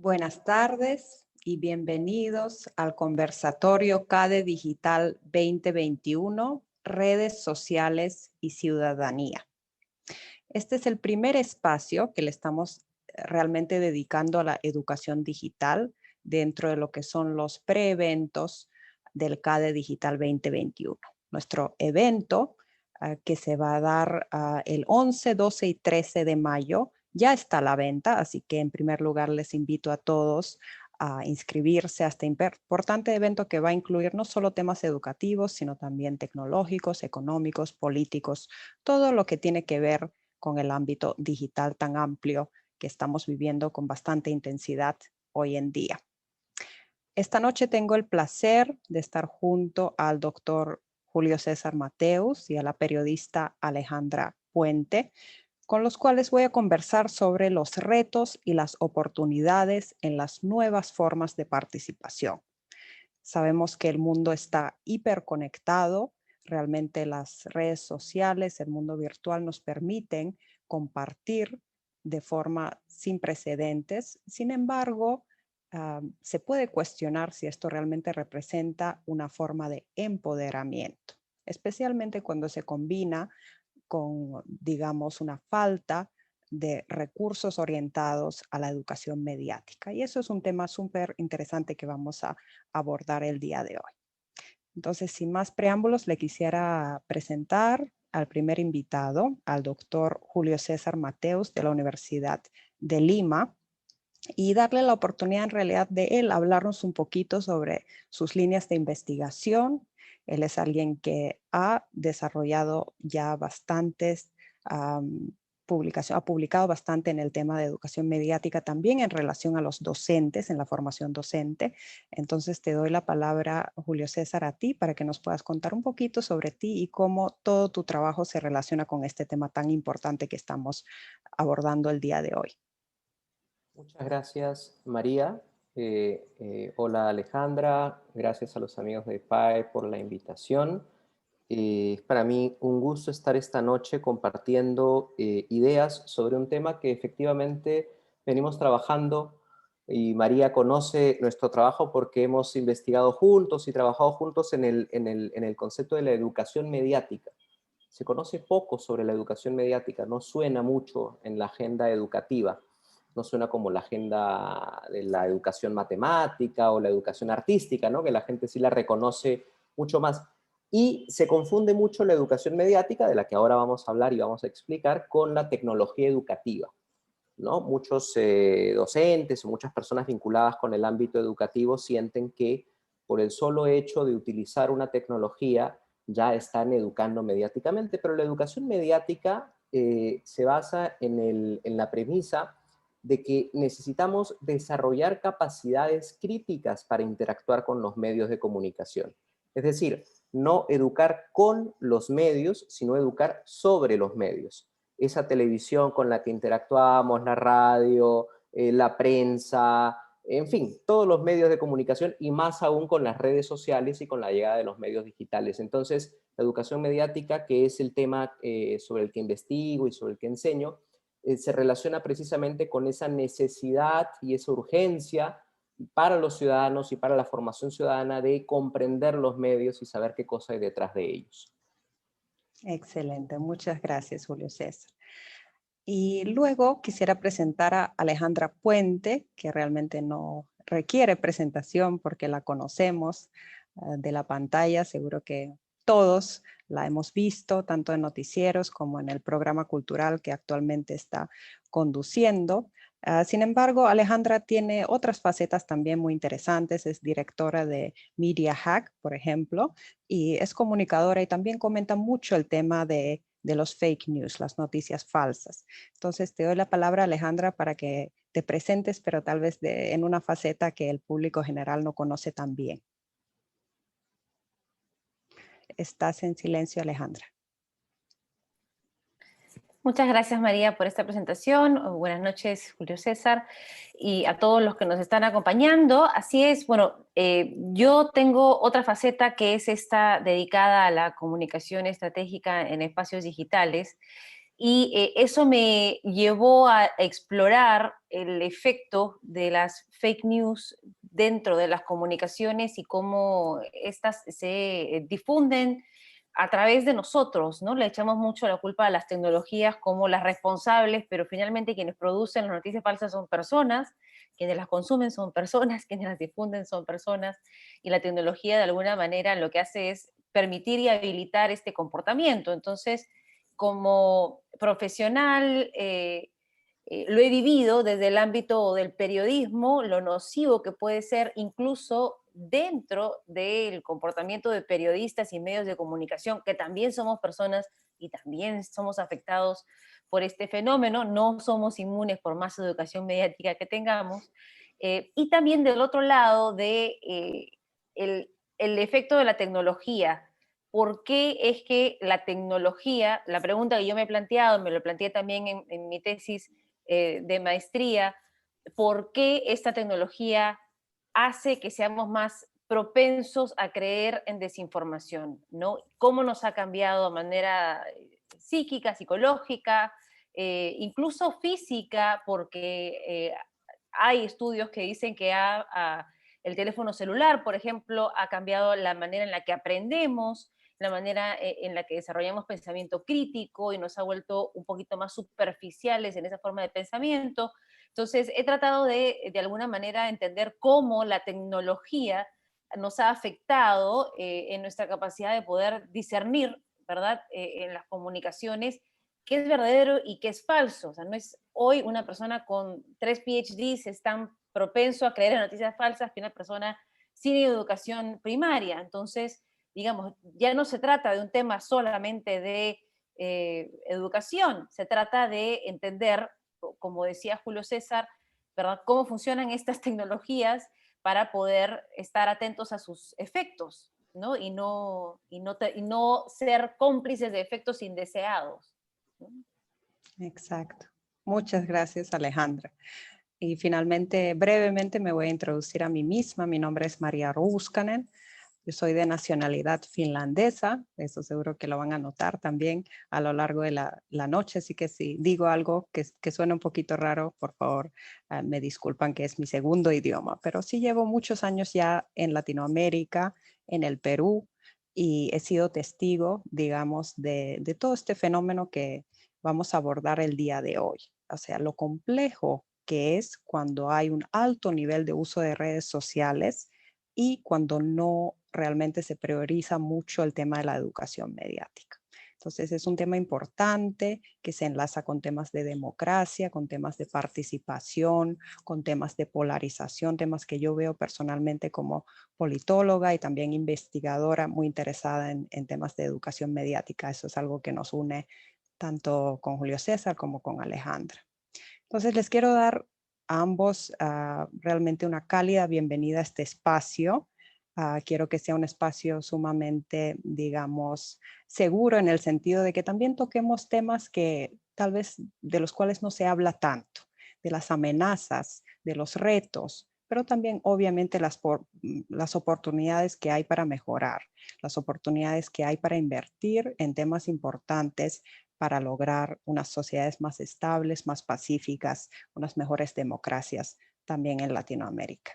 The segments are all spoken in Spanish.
Buenas tardes y bienvenidos al conversatorio CADE Digital 2021, Redes Sociales y Ciudadanía. Este es el primer espacio que le estamos realmente dedicando a la educación digital dentro de lo que son los preeventos del CADE Digital 2021. Nuestro evento que se va a dar el 11, 12 y 13 de mayo ya está a la venta, así que en primer lugar les invito a todos a inscribirse a este importante evento que va a incluir no solo temas educativos, sino también tecnológicos, económicos, políticos, todo lo que tiene que ver con el ámbito digital tan amplio que estamos viviendo con bastante intensidad hoy en día. Esta noche tengo el placer de estar junto al doctor Julio César Mateus y a la periodista Alejandra Puente, con los cuales voy a conversar sobre los retos y las oportunidades en las nuevas formas de participación. Sabemos que el mundo está hiperconectado, realmente las redes sociales, el mundo virtual nos permiten compartir de forma sin precedentes. Sin embargo, se puede cuestionar si esto realmente representa una forma de empoderamiento, especialmente cuando se combina con, digamos, una falta de recursos orientados a la educación mediática. Y eso es un tema súper interesante que vamos a abordar el día de hoy. Entonces, sin más preámbulos, le quisiera presentar al primer invitado, al doctor Julio César Mateus de la Universidad de Lima, y darle la oportunidad en realidad de él hablarnos un poquito sobre sus líneas de investigación. Él es alguien que ha desarrollado ya bastantes publicaciones, ha publicado bastante en el tema de educación mediática también en relación a los docentes, en la formación docente. Entonces te doy la palabra, Julio César, a ti para que nos puedas contar un poquito sobre ti y cómo todo tu trabajo se relaciona con este tema tan importante que estamos abordando el día de hoy. Muchas gracias, María. Hola, Alejandra. Gracias a los amigos de PAE por la invitación. Es para mí un gusto estar esta noche compartiendo ideas sobre un tema que efectivamente venimos trabajando, y María conoce nuestro trabajo porque hemos investigado juntos y trabajado juntos en el concepto de la educación mediática. Se conoce poco sobre la educación mediática, no suena mucho en la agenda educativa. No suena como la agenda de la educación matemática o la educación artística, ¿no? Que la gente sí la reconoce mucho más. Y se confunde mucho la educación mediática, de la que ahora vamos a hablar y vamos a explicar, con la tecnología educativa, ¿no? Muchos docentes o muchas personas vinculadas con el ámbito educativo sienten que por el solo hecho de utilizar una tecnología ya están educando mediáticamente, pero la educación mediática se basa en la premisa de que necesitamos desarrollar capacidades críticas para interactuar con los medios de comunicación. Es decir, no educar con los medios, sino educar sobre los medios. Esa televisión con la que interactuamos, la radio, la prensa, en fin, todos los medios de comunicación y más aún con las redes sociales y con la llegada de los medios digitales. Entonces, la educación mediática, que es el tema sobre el que investigo y sobre el que enseño, se relaciona precisamente con esa necesidad y esa urgencia para los ciudadanos y para la formación ciudadana de comprender los medios y saber qué cosa hay detrás de ellos. Excelente, muchas gracias, Julio César. Y luego quisiera presentar a Alejandra Puente, que realmente no requiere presentación porque la conocemos de la pantalla. Seguro que todos la hemos visto, tanto en noticieros como en el programa cultural que actualmente está conduciendo. Sin embargo, Alejandra tiene otras facetas también muy interesantes. Es directora de Media Hack, por ejemplo, y es comunicadora y también comenta mucho el tema de los fake news, las noticias falsas. Entonces te doy la palabra, Alejandra, para que te presentes, pero tal vez en una faceta que el público general no conoce tan bien. Estás en silencio, Alejandra. Muchas gracias, María, por esta presentación. Buenas noches, Julio César, y a todos los que nos están acompañando. Así es, bueno, yo tengo otra faceta que es esta dedicada a la comunicación estratégica en espacios digitales. Y eso me llevó a explorar el efecto de las fake news dentro de las comunicaciones y cómo estas se difunden a través de nosotros, ¿no? Le echamos mucho la culpa a las tecnologías como las responsables, pero finalmente quienes producen las noticias falsas son personas, quienes las consumen son personas, quienes las difunden son personas, y la tecnología de alguna manera lo que hace es permitir y habilitar este comportamiento. Entonces, como profesional, lo he vivido desde el ámbito del periodismo, lo nocivo que puede ser incluso dentro del comportamiento de periodistas y medios de comunicación, que también somos personas y también somos afectados por este fenómeno, no somos inmunes por más educación mediática que tengamos, y también del otro lado de el efecto de la tecnología. ¿Por qué es que la tecnología, la pregunta que yo me he planteado, me lo planteé también en mi tesis de maestría, por qué esta tecnología hace que seamos más propensos a creer en desinformación, ¿no? ¿Cómo nos ha cambiado de manera psíquica, psicológica, incluso física, porque hay estudios que dicen que el teléfono celular, por ejemplo, ha cambiado la manera en la que aprendemos, la manera en la que desarrollamos pensamiento crítico y nos ha vuelto un poquito más superficiales en esa forma de pensamiento. Entonces, he tratado de alguna manera, entender cómo la tecnología nos ha afectado en nuestra capacidad de poder discernir, ¿verdad?, en las comunicaciones, qué es verdadero y qué es falso. O sea, no es hoy una persona con 3 PhDs es tan propenso a creer en noticias falsas que una persona sin educación primaria. Entonces, digamos, ya no se trata de un tema solamente de educación, se trata de entender, como decía Julio César, ¿verdad?, cómo funcionan estas tecnologías para poder estar atentos a sus efectos, ¿no? Y no ser cómplices de efectos indeseados, ¿no? Exacto. Muchas gracias, Alejandra. Y finalmente, brevemente me voy a introducir a mí misma. Mi nombre es María Ruuskanen. Yo soy de nacionalidad finlandesa, eso seguro que lo van a notar también a lo largo de la noche, así que si digo algo que suena un poquito raro, por favor, me disculpan, que es mi segundo idioma, pero sí llevo muchos años ya en Latinoamérica, en el Perú, y he sido testigo, digamos, de todo este fenómeno que vamos a abordar el día de hoy. O sea, lo complejo que es cuando hay un alto nivel de uso de redes sociales y cuando no realmente se prioriza mucho el tema de la educación mediática. Entonces es un tema importante que se enlaza con temas de democracia, con temas de participación, con temas de polarización, temas que yo veo personalmente como politóloga y también investigadora muy interesada en temas de educación mediática. Eso es algo que nos une tanto con Julio César como con Alejandra. Entonces les quiero dar a ambos realmente una cálida bienvenida a este espacio. Quiero que sea un espacio sumamente, digamos, seguro en el sentido de que también toquemos temas que tal vez de los cuales no se habla tanto, de las amenazas, de los retos, pero también obviamente las oportunidades que hay para mejorar, las oportunidades que hay para invertir en temas importantes para lograr unas sociedades más estables, más pacíficas, unas mejores democracias también en Latinoamérica.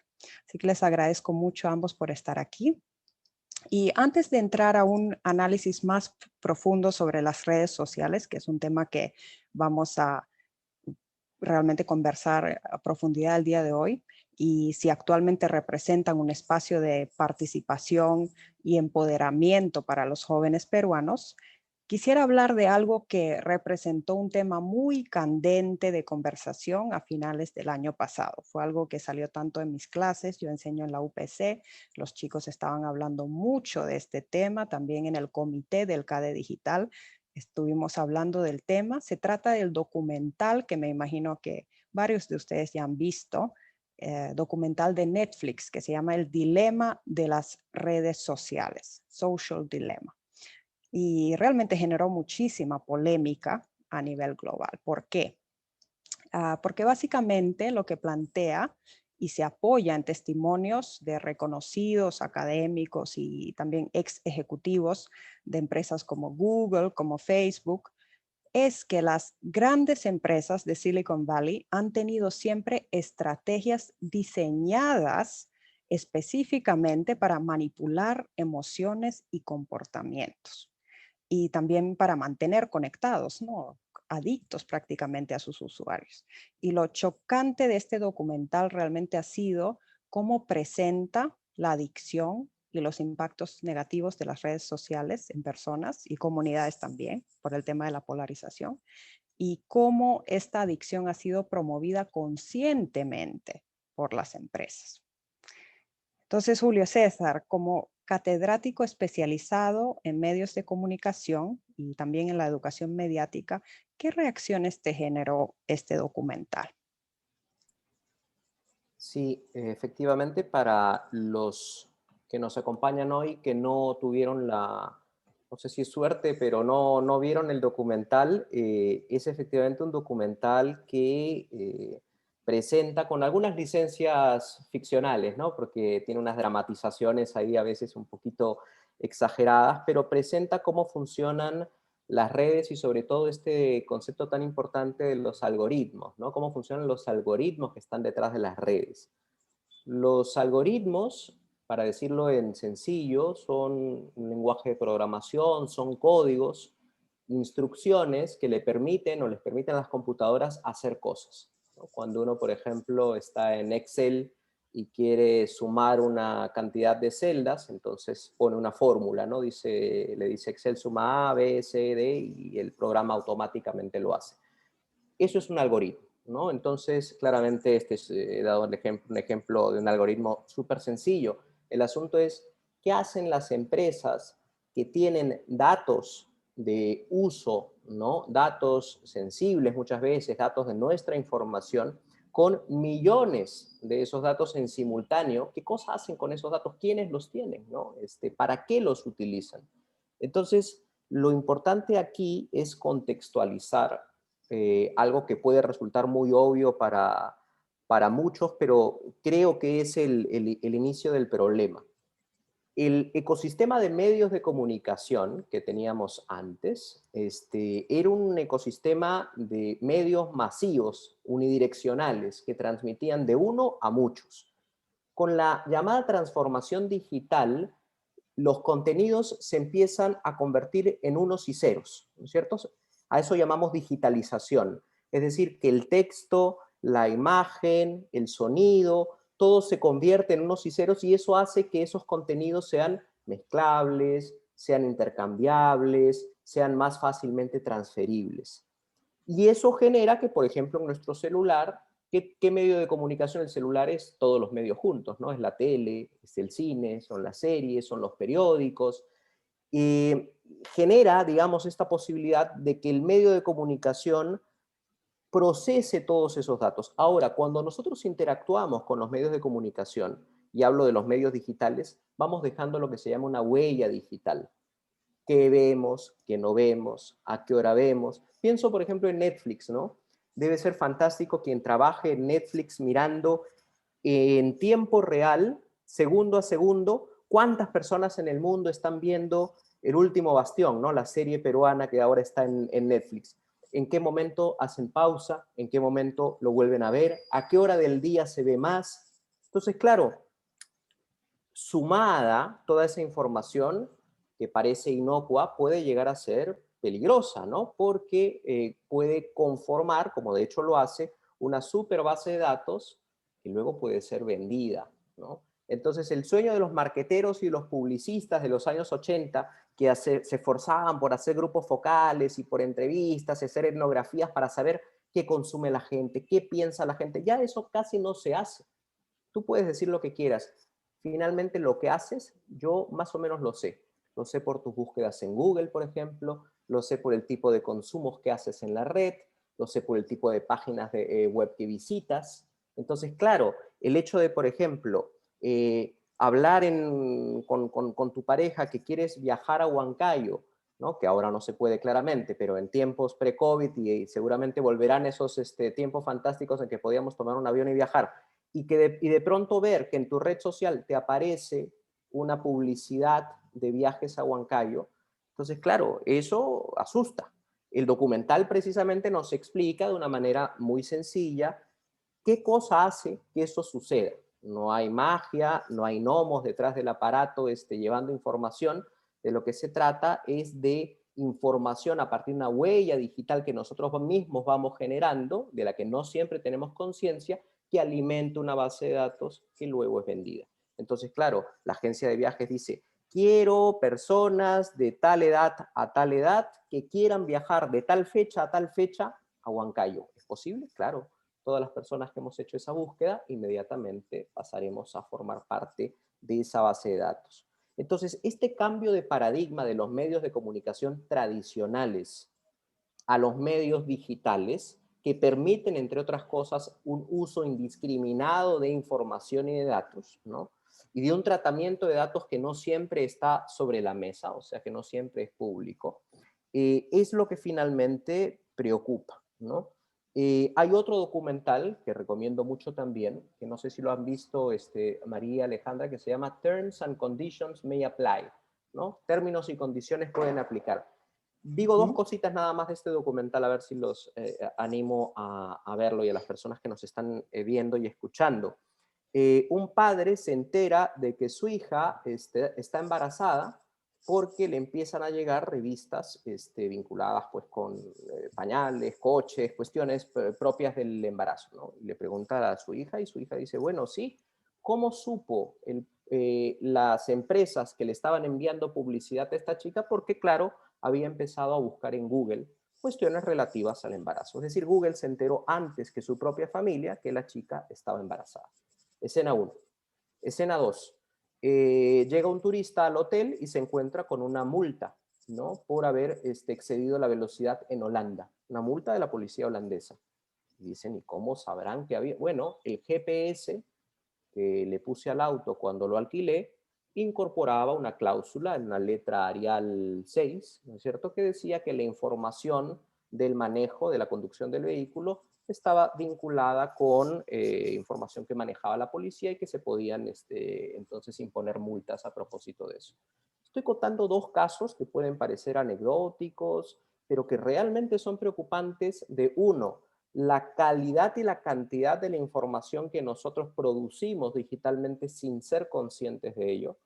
Así que les agradezco mucho a ambos por estar aquí. Y antes de entrar a un análisis más profundo sobre las redes sociales, que es un tema que vamos a realmente conversar a profundidad el día de hoy, y si actualmente representan un espacio de participación y empoderamiento para los jóvenes peruanos, quisiera hablar de algo que representó un tema muy candente de conversación a finales del año pasado. Fue algo que salió tanto en mis clases, yo enseño en la UPC, los chicos estaban hablando mucho de este tema, también en el comité del CADE Digital estuvimos hablando del tema. Se trata del documental que me imagino que varios de ustedes ya han visto, documental de Netflix que se llama El dilema de las redes sociales, Social Dilemma. Y realmente generó muchísima polémica a nivel global. ¿Por qué? Porque básicamente lo que plantea y se apoya en testimonios de reconocidos académicos y también ex ejecutivos de empresas como Google, como Facebook, es que las grandes empresas de Silicon Valley han tenido siempre estrategias diseñadas específicamente para manipular emociones y comportamientos y también para mantener conectados, ¿no? Adictos prácticamente a sus usuarios. Y lo chocante de este documental realmente ha sido cómo presenta la adicción y los impactos negativos de las redes sociales en personas y comunidades también por el tema de la polarización y cómo esta adicción ha sido promovida conscientemente por las empresas. Entonces, Julio César, como catedrático especializado en medios de comunicación y también en la educación mediática, ¿qué reacciones te generó este documental? Sí, efectivamente, para los que nos acompañan hoy que no tuvieron no sé si es suerte, pero no vieron el documental, es efectivamente un documental que presenta con algunas licencias ficcionales, ¿no? Porque tiene unas dramatizaciones ahí a veces un poquito exageradas, pero presenta cómo funcionan las redes y sobre todo este concepto tan importante de los algoritmos, ¿no? Cómo funcionan los algoritmos que están detrás de las redes. Los algoritmos, para decirlo en sencillo, son un lenguaje de programación, son códigos, instrucciones que le permiten o les permiten a las computadoras hacer cosas, ¿no? Cuando uno, por ejemplo, está en Excel y quiere sumar una cantidad de celdas, entonces pone una fórmula, ¿no? Le dice Excel suma A, B, C, D, y el programa automáticamente lo hace. Eso es un algoritmo, ¿no? Entonces, claramente, he dado un ejemplo de un algoritmo súper sencillo. El asunto es, ¿qué hacen las empresas que tienen datos de uso, ¿no? Datos sensibles muchas veces, datos de nuestra información, con millones de esos datos en simultáneo? ¿Qué cosa hacen con esos datos? ¿Quiénes los tienen, ¿no? ¿Para qué los utilizan? Entonces, lo importante aquí es contextualizar algo que puede resultar muy obvio para muchos, pero creo que es el inicio del problema. El ecosistema de medios de comunicación que teníamos antes era un ecosistema de medios masivos, unidireccionales, que transmitían de uno a muchos. Con la llamada transformación digital, los contenidos se empiezan a convertir en unos y ceros, ¿no es cierto? A eso llamamos digitalización. Es decir, que el texto, la imagen, el sonido, todo se convierte en unos y ceros y eso hace que esos contenidos sean mezclables, sean intercambiables, sean más fácilmente transferibles. Y eso genera que, por ejemplo, en nuestro celular, ¿qué medio de comunicación? El celular es todos los medios juntos, ¿no? Es la tele, es el cine, son las series, son los periódicos. Genera, digamos, esta posibilidad de que el medio de comunicación procese todos esos datos. Ahora, cuando nosotros interactuamos con los medios de comunicación, y hablo de los medios digitales, vamos dejando lo que se llama una huella digital. ¿Qué vemos? ¿Qué no vemos? ¿A qué hora vemos? Pienso, por ejemplo, en Netflix, ¿no? Debe ser fantástico quien trabaje en Netflix mirando en tiempo real, segundo a segundo, cuántas personas en el mundo están viendo El Último Bastión, ¿no? La serie peruana que ahora está en Netflix. ¿En qué momento hacen pausa? ¿En qué momento lo vuelven a ver? ¿A qué hora del día se ve más? Entonces, claro, sumada toda esa información que parece inocua puede llegar a ser peligrosa, ¿no? Porque puede conformar, como de hecho lo hace, una super base de datos que luego puede ser vendida, ¿no? Entonces, el sueño de los marqueteros y los publicistas de los años 80, que se esforzaban por hacer grupos focales y por entrevistas, hacer etnografías para saber qué consume la gente, qué piensa la gente, ya eso casi no se hace. Tú puedes decir lo que quieras. Finalmente lo que haces, yo más o menos lo sé. Lo sé por tus búsquedas en Google, por ejemplo, lo sé por el tipo de consumos que haces en la red, lo sé por el tipo de páginas de web que visitas. Entonces, claro, el hecho de, por ejemplo, hablar con tu pareja que quieres viajar a Huancayo, ¿no? Que ahora no se puede claramente, pero en tiempos pre-COVID y seguramente volverán esos tiempos fantásticos en que podíamos tomar un avión y viajar, y de pronto ver que en tu red social te aparece una publicidad de viajes a Huancayo, entonces claro, eso asusta. El documental precisamente nos explica de una manera muy sencilla qué cosa hace que eso suceda. No hay magia, no hay gnomos detrás del aparato llevando información. De lo que se trata es de información a partir de una huella digital que nosotros mismos vamos generando, de la que no siempre tenemos conciencia, que alimenta una base de datos que luego es vendida. Entonces, claro, la agencia de viajes dice, quiero personas de tal edad a tal edad que quieran viajar de tal fecha a tal fecha a Huancayo. ¿Es posible? Claro. Todas las personas que hemos hecho esa búsqueda, inmediatamente pasaremos a formar parte de esa base de datos. Entonces, este cambio de paradigma de los medios de comunicación tradicionales a los medios digitales, que permiten, entre otras cosas, un uso indiscriminado de información y de datos, ¿no? Y de un tratamiento de datos que no siempre está sobre la mesa, o sea, que no siempre es público, es lo que finalmente preocupa, ¿no? Hay otro documental que recomiendo mucho también, que no sé si lo han visto María, Alejandra, que se llama Terms and Conditions May Apply, ¿no? Términos y condiciones pueden aplicar. Digo dos cositas nada más de este documental, a ver si los animo a verlo y a las personas que nos están viendo y escuchando. Un padre se entera de que su hija está embarazada porque le empiezan a llegar revistas vinculadas pues, con pañales, coches, cuestiones propias del embarazo, ¿no? Y le pregunta a su hija y su hija dice, bueno, sí, ¿cómo supo las empresas que le estaban enviando publicidad a esta chica? Porque claro, había empezado a buscar en Google cuestiones relativas al embarazo. Es decir, Google se enteró antes que su propia familia que la chica estaba embarazada. Escena 1. Escena 2. Llega un turista al hotel y se encuentra con una multa, ¿no? Por haber excedido la velocidad en Holanda. Una multa de la policía holandesa. Y dicen, ¿y cómo sabrán que había? Bueno, el GPS que le puse al auto cuando lo alquilé incorporaba una cláusula en la letra Arial 6, ¿no es cierto?, que decía que la información del manejo, de la conducción del vehículo, estaba vinculada con información que manejaba la policía y que se podían entonces imponer multas a propósito de eso. Estoy contando dos casos que pueden parecer anecdóticos, pero que realmente son preocupantes de uno, la calidad y la cantidad de la información que nosotros producimos digitalmente sin ser conscientes de ello.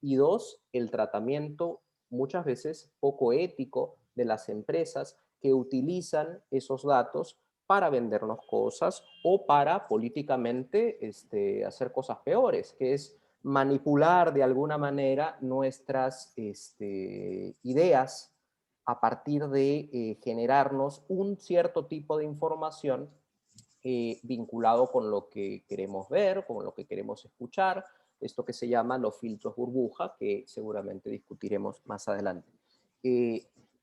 Y dos, el tratamiento muchas veces poco ético de las empresas que utilizan esos datos para vendernos cosas o para políticamente hacer cosas peores, que es manipular de alguna manera nuestras ideas a partir de generarnos un cierto tipo de información vinculado con lo que queremos ver, con lo que queremos escuchar, esto que se llama los filtros burbuja, que seguramente discutiremos más adelante.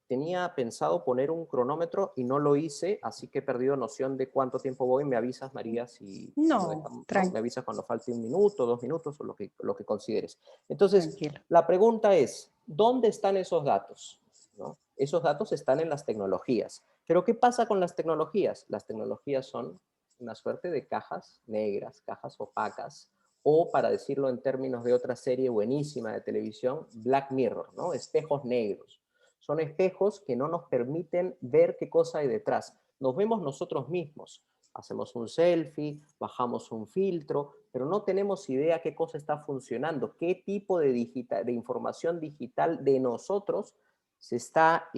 Tenía pensado poner un cronómetro y no lo hice, así que he perdido noción de cuánto tiempo voy. Me avisas, María, si lo dejamos, ¿no? Me avisas cuando falte 1 minuto, 2 minutos o lo que consideres. Entonces, tranquilo. La pregunta es, ¿dónde están esos datos? ¿No? Esos datos están en las tecnologías. Pero ¿qué pasa con las tecnologías? Las tecnologías son una suerte de cajas negras, cajas opacas, o para decirlo en términos de otra serie buenísima de televisión, Black Mirror, ¿no? Espejos negros. Son espejos que no nos permiten ver qué cosa hay detrás. Nos vemos nosotros mismos. Hacemos un selfie, bajamos un filtro, pero no tenemos idea qué cosa está funcionando, qué tipo de información digital de nosotros se está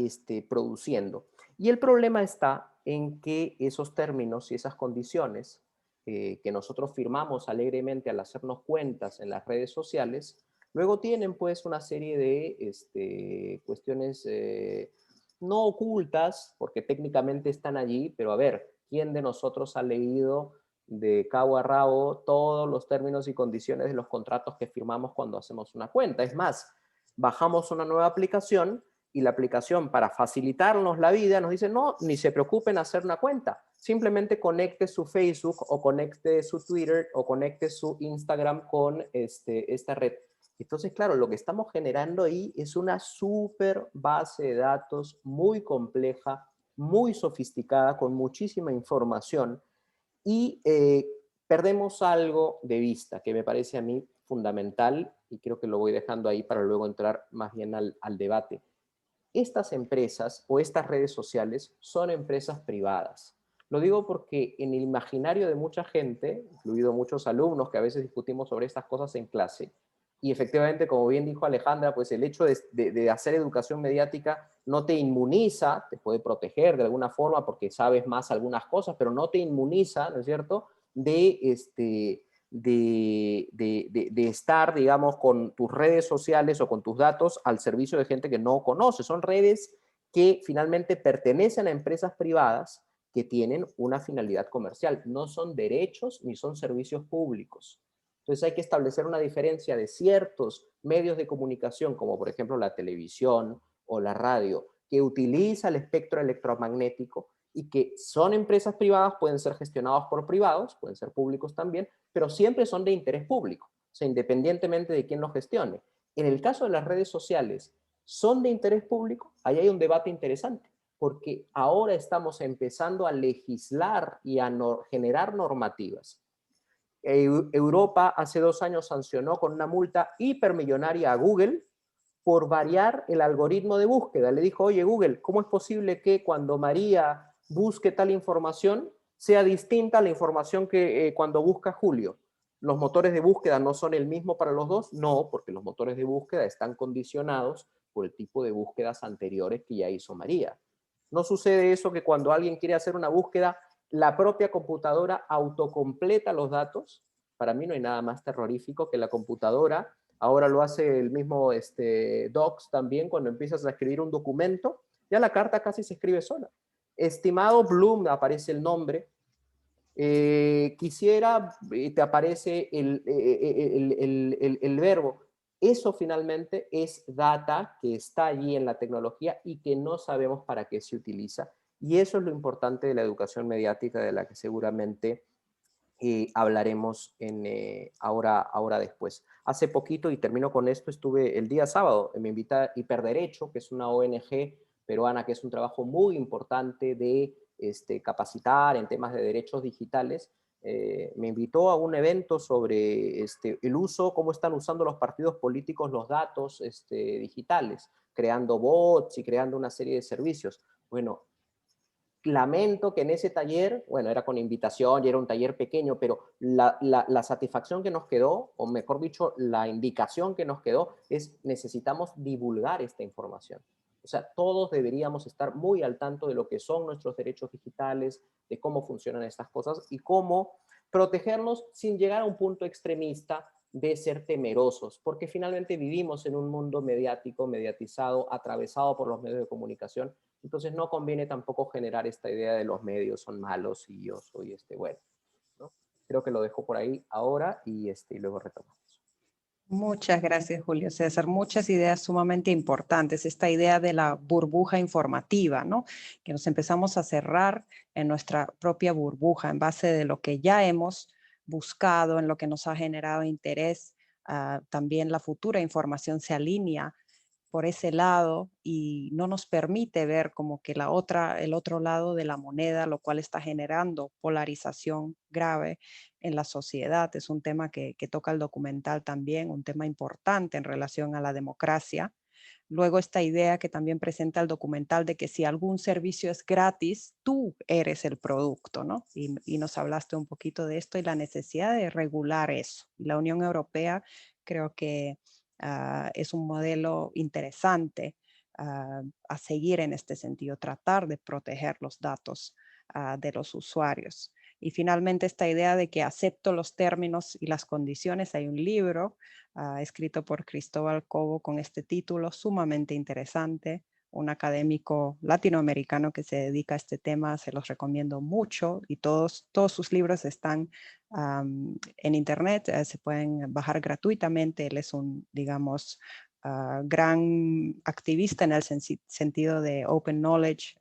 produciendo. Y el problema está en que esos términos y esas condiciones que nosotros firmamos alegremente al hacernos cuentas en las redes sociales, luego tienen pues una serie de cuestiones no ocultas, porque técnicamente están allí, pero a ver, ¿quién de nosotros ha leído de cabo a rabo todos los términos y condiciones de los contratos que firmamos cuando hacemos una cuenta? Es más, bajamos una nueva aplicación y la aplicación, para facilitarnos la vida, nos dice, no, ni se preocupen hacer una cuenta. Simplemente conecte su Facebook o conecte su Twitter o conecte su Instagram con esta red. Entonces, claro, lo que estamos generando ahí es una súper base de datos muy compleja, muy sofisticada, con muchísima información y perdemos algo de vista que me parece a mí fundamental y creo que lo voy dejando ahí para luego entrar más bien al debate. estas empresas o estas redes sociales son empresas privadas. Lo digo porque en el imaginario de mucha gente, incluido muchos alumnos que a veces discutimos sobre estas cosas en clase, y efectivamente, como bien dijo Alejandra, pues el hecho de hacer educación mediática no te inmuniza, te puede proteger de alguna forma porque sabes más algunas cosas, pero no te inmuniza, ¿no es cierto?, de estar, digamos, con tus redes sociales o con tus datos al servicio de gente que no conoce. Son redes que finalmente pertenecen a empresas privadas que tienen una finalidad comercial. No son derechos ni son servicios públicos. Entonces hay que establecer una diferencia de ciertos medios de comunicación, como por ejemplo la televisión o la radio, que utiliza el espectro electromagnético y que son empresas privadas, pueden ser gestionados por privados, pueden ser públicos también, pero siempre son de interés público, o sea, independientemente de quién los gestione. En el caso de las redes sociales, ¿son de interés público? Ahí hay un debate interesante, porque ahora estamos empezando a legislar y a generar normativas. Europa hace 2 años sancionó con una multa hipermillonaria a Google por variar el algoritmo de búsqueda. Le dijo, oye Google, ¿cómo es posible que cuando María busque tal información sea distinta a la información que cuando busca Julio? ¿Los motores de búsqueda no son el mismo para los dos? No, porque los motores de búsqueda están condicionados por el tipo de búsquedas anteriores que ya hizo María. No sucede eso que cuando alguien quiere hacer una búsqueda, la propia computadora autocompleta los datos. Para mí no hay nada más terrorífico que la computadora. Ahora lo hace el mismo Docs también, cuando empiezas a escribir un documento, ya la carta casi se escribe sola. Estimado Bloom, aparece el nombre. Quisiera, te aparece el verbo. Eso finalmente es data que está allí en la tecnología y que no sabemos para qué se utiliza. Y eso es lo importante de la educación mediática, de la que seguramente hablaremos ahora después. Hace poquito, y termino con esto, estuve el día sábado, me invita Hiperderecho, que es una ONG peruana que es un trabajo muy importante de capacitar en temas de derechos digitales. Me invitó a un evento sobre el uso, cómo están usando los partidos políticos los datos digitales, creando bots y creando una serie de servicios. Bueno, lamento que en ese taller, bueno, era con invitación y era un taller pequeño, pero la satisfacción que nos quedó, o mejor dicho, la indicación que nos quedó es necesitamos divulgar esta información. O sea, todos deberíamos estar muy al tanto de lo que son nuestros derechos digitales, de cómo funcionan estas cosas y cómo protegernos sin llegar a un punto extremista de ser temerosos, porque finalmente vivimos en un mundo mediático, mediatizado, atravesado por los medios de comunicación. Entonces no conviene tampoco generar esta idea de los medios son malos y yo soy bueno, ¿no? Creo que lo dejo por ahí ahora y luego retomamos. Muchas gracias, Julio César. Muchas ideas sumamente importantes. Esta idea de la burbuja informativa, ¿no? Que nos empezamos a cerrar en nuestra propia burbuja en base de lo que ya hemos buscado, en lo que nos ha generado interés. También la futura información se alinea por ese lado y no nos permite ver como que el otro lado de la moneda, lo cual está generando polarización grave en la sociedad. Es un tema que toca el documental también, un tema importante en relación a la democracia. Luego esta idea que también presenta el documental de que si algún servicio es gratis, tú eres el producto, ¿no? Y nos hablaste un poquito de esto y la necesidad de regular eso. La Unión Europea creo que es un modelo interesante a seguir en este sentido, tratar de proteger los datos de los usuarios. Y finalmente esta idea de que acepto los términos y las condiciones. Hay un libro escrito por Cristóbal Cobo con este título sumamente interesante, un académico latinoamericano que se dedica a este tema, se los recomiendo mucho y todos sus libros están en internet, se pueden bajar gratuitamente. Él es un, digamos, gran activista en el sentido de open knowledge,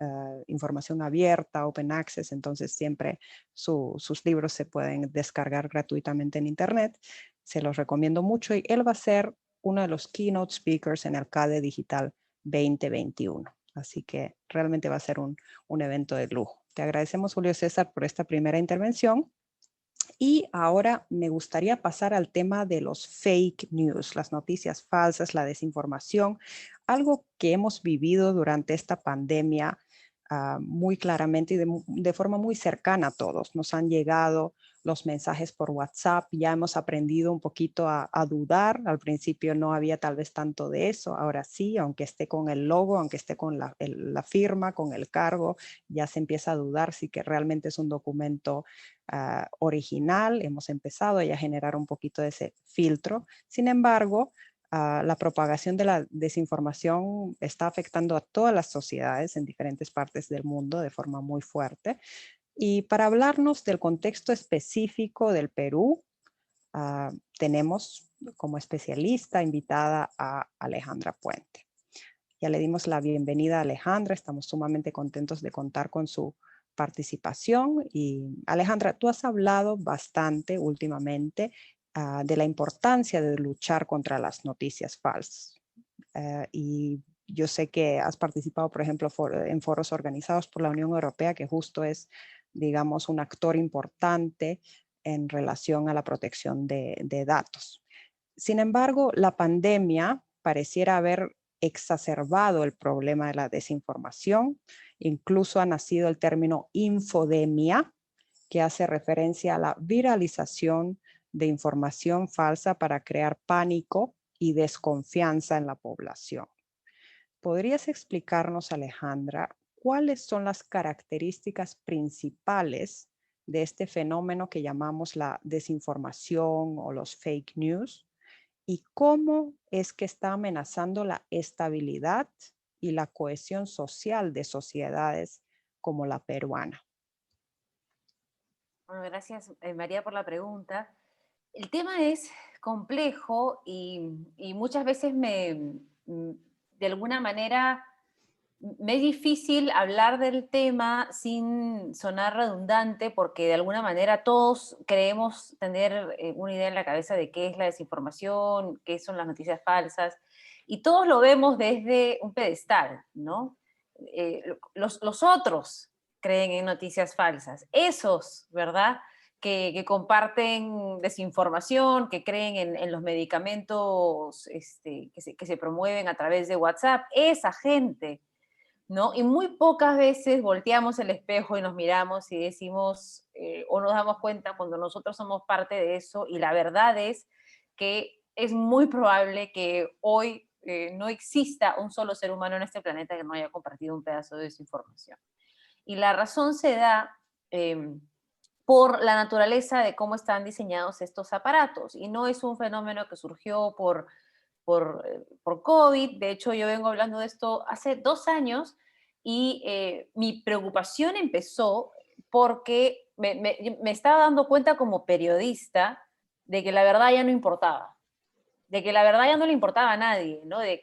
información abierta, open access, entonces siempre sus libros se pueden descargar gratuitamente en internet. Se los recomiendo mucho y él va a ser uno de los keynote speakers en el CADE Digital 2021. Así que realmente va a ser un evento de lujo. Te agradecemos, Julio César, por esta primera intervención. Y ahora me gustaría pasar al tema de los fake news, las noticias falsas, la desinformación. algo que hemos vivido durante esta pandemia muy claramente y de forma muy cercana a todos. Nos han llegado los mensajes por WhatsApp, ya hemos aprendido un poquito a dudar. Al principio no había tal vez tanto de eso, ahora sí, aunque esté con el logo, aunque esté con la firma, con el cargo, ya se empieza a dudar si que realmente es un documento original. Hemos empezado ya a generar un poquito de ese filtro. Sin embargo, la propagación de la desinformación está afectando a todas las sociedades en diferentes partes del mundo de forma muy fuerte. Y para hablarnos del contexto específico del Perú, tenemos como especialista invitada a Alejandra Puente. Ya le dimos la bienvenida a Alejandra, estamos sumamente contentos de contar con su participación. Y Alejandra, tú has hablado bastante últimamente de la importancia de luchar contra las noticias falsas. Y yo sé que has participado, por ejemplo, en foros organizados por la Unión Europea, que justo es, digamos, un actor importante en relación a la protección de datos. Sin embargo, la pandemia pareciera haber exacerbado el problema de la desinformación. Incluso ha nacido el término infodemia, que hace referencia a la viralización de información falsa para crear pánico y desconfianza en la población. ¿Podrías explicarnos, Alejandra, cuáles son las características principales de este fenómeno que llamamos la desinformación o los fake news? ¿Y cómo es que está amenazando la estabilidad y la cohesión social de sociedades como la peruana? Bueno, gracias María por la pregunta. El tema es complejo y muchas veces de alguna manera, me es difícil hablar del tema sin sonar redundante porque de alguna manera todos creemos tener una idea en la cabeza de qué es la desinformación, qué son las noticias falsas, y todos lo vemos desde un pedestal, ¿no? Los otros creen en noticias falsas, esos, ¿verdad?, que comparten desinformación, que creen en los medicamentos que se promueven a través de WhatsApp, esa gente, ¿no? Y muy pocas veces volteamos el espejo y nos miramos y decimos, o nos damos cuenta cuando nosotros somos parte de eso, y la verdad es que es muy probable que hoy no exista un solo ser humano en este planeta que no haya compartido un pedazo de desinformación. Y la razón se da por la naturaleza de cómo están diseñados estos aparatos. Y no es un fenómeno que surgió por COVID. De hecho, yo vengo hablando de esto hace 2 años y mi preocupación empezó porque me estaba dando cuenta como periodista de que la verdad ya no importaba, de que la verdad ya no le importaba a nadie, ¿no? De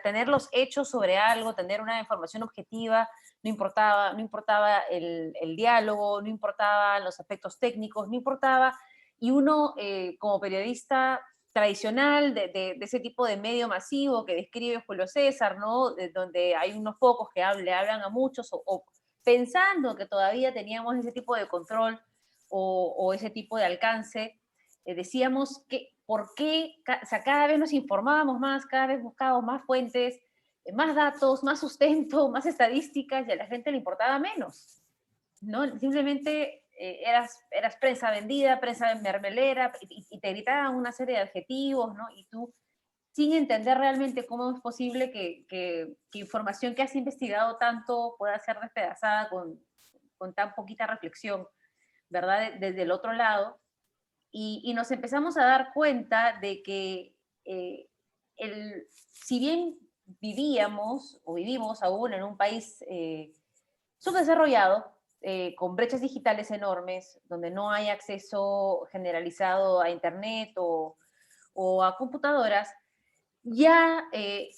tener los hechos sobre algo, tener una información objetiva, no importaba el diálogo, no importaban los aspectos técnicos, no importaba, y uno como periodista tradicional de ese tipo de medio masivo que describe Julio César, ¿no? Donde hay unos pocos que hablan a muchos, o pensando que todavía teníamos ese tipo de control o ese tipo de alcance, decíamos que por qué, o sea, cada vez nos informábamos más, cada vez buscábamos más fuentes, más datos, más sustento, más estadísticas, y a la gente le importaba menos, ¿no? Simplemente eras prensa vendida, prensa mermelera, y te gritaban una serie de adjetivos, ¿no? Y tú, sin entender realmente cómo es posible que información que has investigado tanto pueda ser despedazada con tan poquita reflexión, ¿verdad? Desde el otro lado. Y nos empezamos a dar cuenta de que si bien vivíamos o vivimos aún en un país subdesarrollado, con brechas digitales enormes, donde no hay acceso generalizado a Internet o a computadoras, ya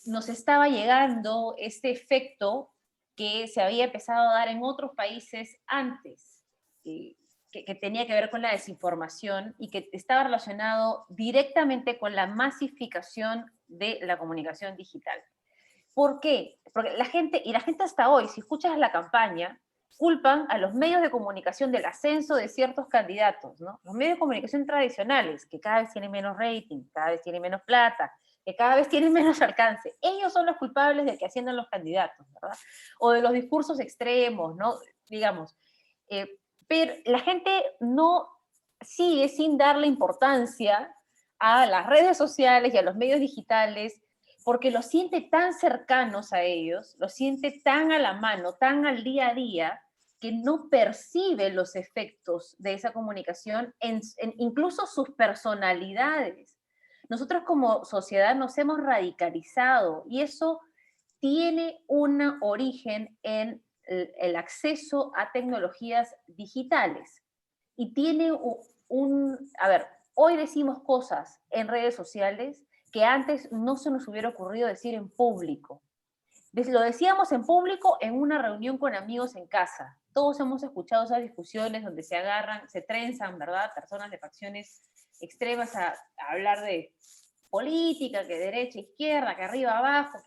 nos estaba llegando este efecto que se había empezado a dar en otros países antes, que tenía que ver con la desinformación y que estaba relacionado directamente con la masificación de la comunicación digital. ¿Por qué? Porque la gente hasta hoy, si escuchas la campaña, culpan a los medios de comunicación del ascenso de ciertos candidatos, ¿no? Los medios de comunicación tradicionales, que cada vez tienen menos rating, cada vez tienen menos plata, que cada vez tienen menos alcance. Ellos son los culpables de que asciendan los candidatos, ¿verdad? O de los discursos extremos, ¿no? Digamos. Pero la gente no sigue sin darle importancia a las redes sociales y a los medios digitales, porque los siente tan cercanos a ellos, los siente tan a la mano, tan al día a día, que no percibe los efectos de esa comunicación en incluso sus personalidades. Nosotros como sociedad nos hemos radicalizado y eso tiene un origen en el acceso a tecnologías digitales. Y tiene a ver, hoy decimos cosas en redes sociales que antes no se nos hubiera ocurrido decir en público. Lo decíamos en público en una reunión con amigos en casa. Todos hemos escuchado esas discusiones donde se agarran, se trenzan, ¿verdad? Personas de facciones extremas a hablar de política, que derecha, izquierda, que arriba, abajo,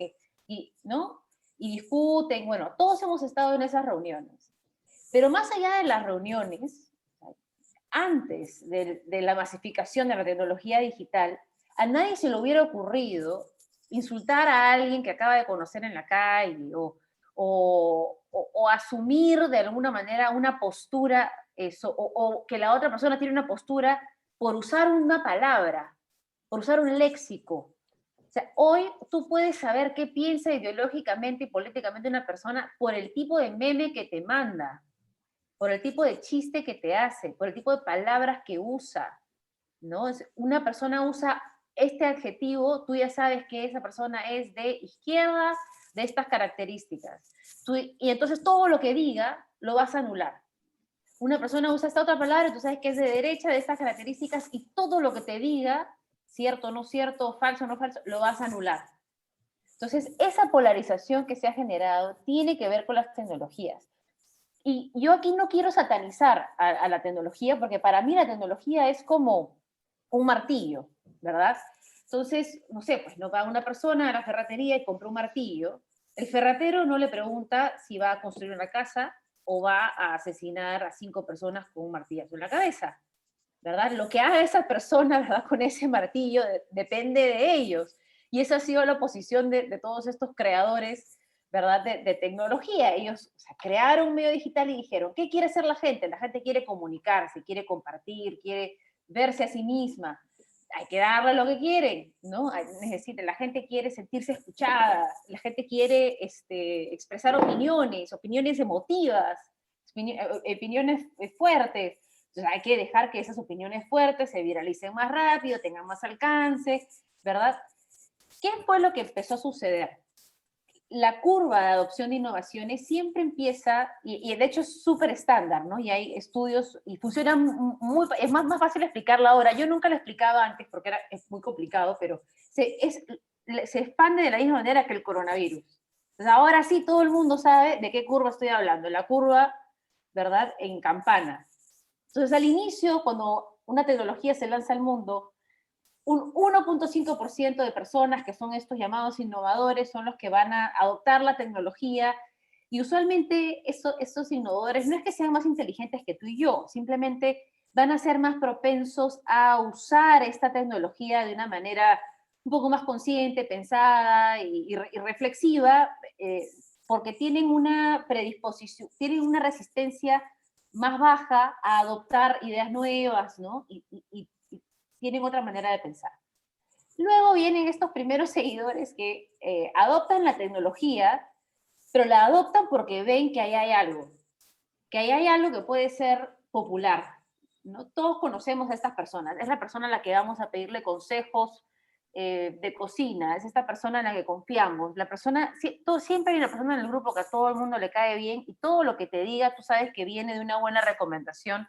¿no? Y discuten. Bueno, todos hemos estado en esas reuniones. Pero más allá de las reuniones, antes de la masificación de la tecnología digital, a nadie se le hubiera ocurrido insultar a alguien que acaba de conocer en la calle o asumir de alguna manera una postura, o que la otra persona tiene una postura por usar una palabra, por usar un léxico. O sea, hoy tú puedes saber qué piensa ideológicamente y políticamente una persona por el tipo de meme que te manda, por el tipo de chiste que te hace, por el tipo de palabras que usa, ¿no? Una persona usa este adjetivo, tú ya sabes que esa persona es de izquierda, de estas características. Y entonces todo lo que diga lo vas a anular. Una persona usa esta otra palabra, tú sabes que es de derecha, de estas características, y todo lo que te diga, cierto, no cierto, falso, no falso, lo vas a anular. Entonces, esa polarización que se ha generado tiene que ver con las tecnologías. Y yo aquí no quiero satanizar a la tecnología, porque para mí la tecnología es como un martillo, ¿verdad? Entonces, no sé, pues no va una persona a la ferretería y compra un martillo. El ferretero no le pregunta si va a construir una casa o va a asesinar a 5 personas con un martillazo en la cabeza, ¿verdad? Lo que haga esa persona, ¿verdad? Con ese martillo depende de ellos. Y esa ha sido la posición de todos estos creadores, ¿verdad? De tecnología. Ellos, o sea, crearon un medio digital y dijeron, ¿qué quiere hacer la gente? La gente quiere comunicarse, quiere compartir, quiere verse a sí misma. Hay que darle lo que quieren, ¿no? La gente quiere sentirse escuchada, la gente quiere expresar opiniones emotivas, opiniones fuertes. Entonces hay que dejar que esas opiniones fuertes se viralicen más rápido, tengan más alcance, ¿verdad? ¿Qué fue lo que empezó a suceder? La curva de adopción de innovaciones siempre empieza, y de hecho es súper estándar, ¿no? Y hay estudios, y funciona es más fácil explicarlo ahora. Yo nunca lo explicaba antes porque es muy complicado, pero se expande de la misma manera que el coronavirus. Entonces ahora sí todo el mundo sabe de qué curva estoy hablando, la curva, ¿verdad?, en campana. Entonces al inicio, cuando una tecnología se lanza al mundo, un 1.5% de personas que son estos llamados innovadores son los que van a adoptar la tecnología, y usualmente estos innovadores no es que sean más inteligentes que tú y yo, simplemente van a ser más propensos a usar esta tecnología de una manera un poco más consciente, pensada y reflexiva, porque tienen una predisposición, tienen una resistencia más baja a adoptar ideas nuevas, ¿no? Y tienen otra manera de pensar. Luego vienen estos primeros seguidores que adoptan la tecnología, pero la adoptan porque ven que ahí hay algo que puede ser popular, ¿no? Todos conocemos a estas personas, es la persona a la que vamos a pedirle consejos de cocina, es esta persona en la que confiamos, siempre hay una persona en el grupo que a todo el mundo le cae bien, y todo lo que te diga, tú sabes que viene de una buena recomendación.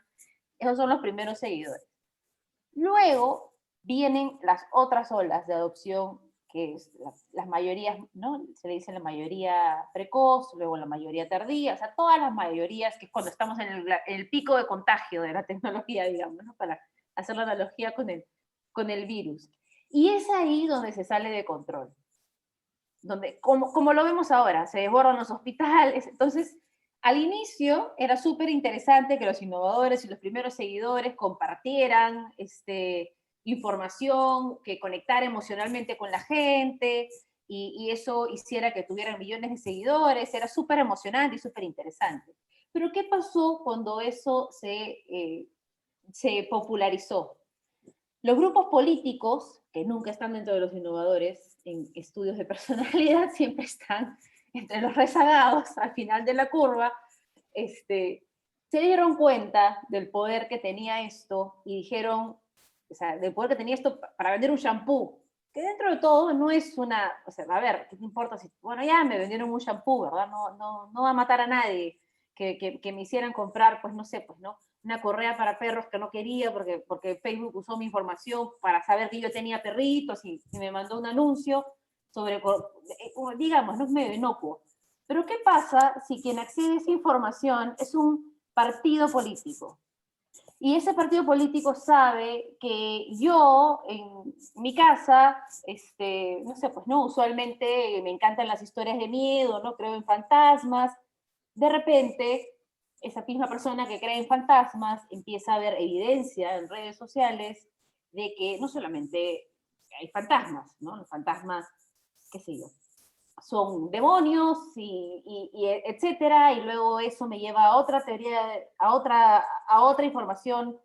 Esos son los primeros seguidores. Luego vienen las otras olas de adopción, que es las mayorías, ¿no? Se le dice la mayoría precoz, luego la mayoría tardía, o sea, todas las mayorías, que es cuando estamos en el pico de contagio de la tecnología, digamos, ¿no? Para hacer la analogía con el virus. Y es ahí donde se sale de control, donde, como lo vemos ahora, se desbordan los hospitales. Entonces, al inicio era súper interesante que los innovadores y los primeros seguidores compartieran información que conectara emocionalmente con la gente, y eso hiciera que tuvieran millones de seguidores. Era súper emocionante y súper interesante. Pero ¿qué pasó cuando eso se popularizó? Los grupos políticos, que nunca están dentro de los innovadores en estudios de personalidad, siempre están entre los rezagados al final de la curva, se dieron cuenta del poder que tenía esto y dijeron, o sea, del poder que tenía esto para vender un shampoo, que dentro de todo no es una, o sea, a ver, ¿qué te importa si, bueno, ya me vendieron un shampoo, ¿verdad? No va a matar a nadie que me hicieran comprar, pues no sé, pues no, una correa para perros que no quería porque Facebook usó mi información para saber que yo tenía perritos y me mandó un anuncio sobre, digamos, no es medio inocuo. Pero ¿qué pasa si quien accede a esa información es un partido político? Y ese partido político sabe que yo, en mi casa, no sé, pues no, usualmente me encantan las historias de miedo, no creo en fantasmas. De repente, esa misma persona que cree en fantasmas empieza a ver evidencia en redes sociales de que no solamente hay fantasmas, ¿no? Los fantasmas, qué sé yo, son demonios y etcétera, y luego eso me lleva a otra teoría, a otra información,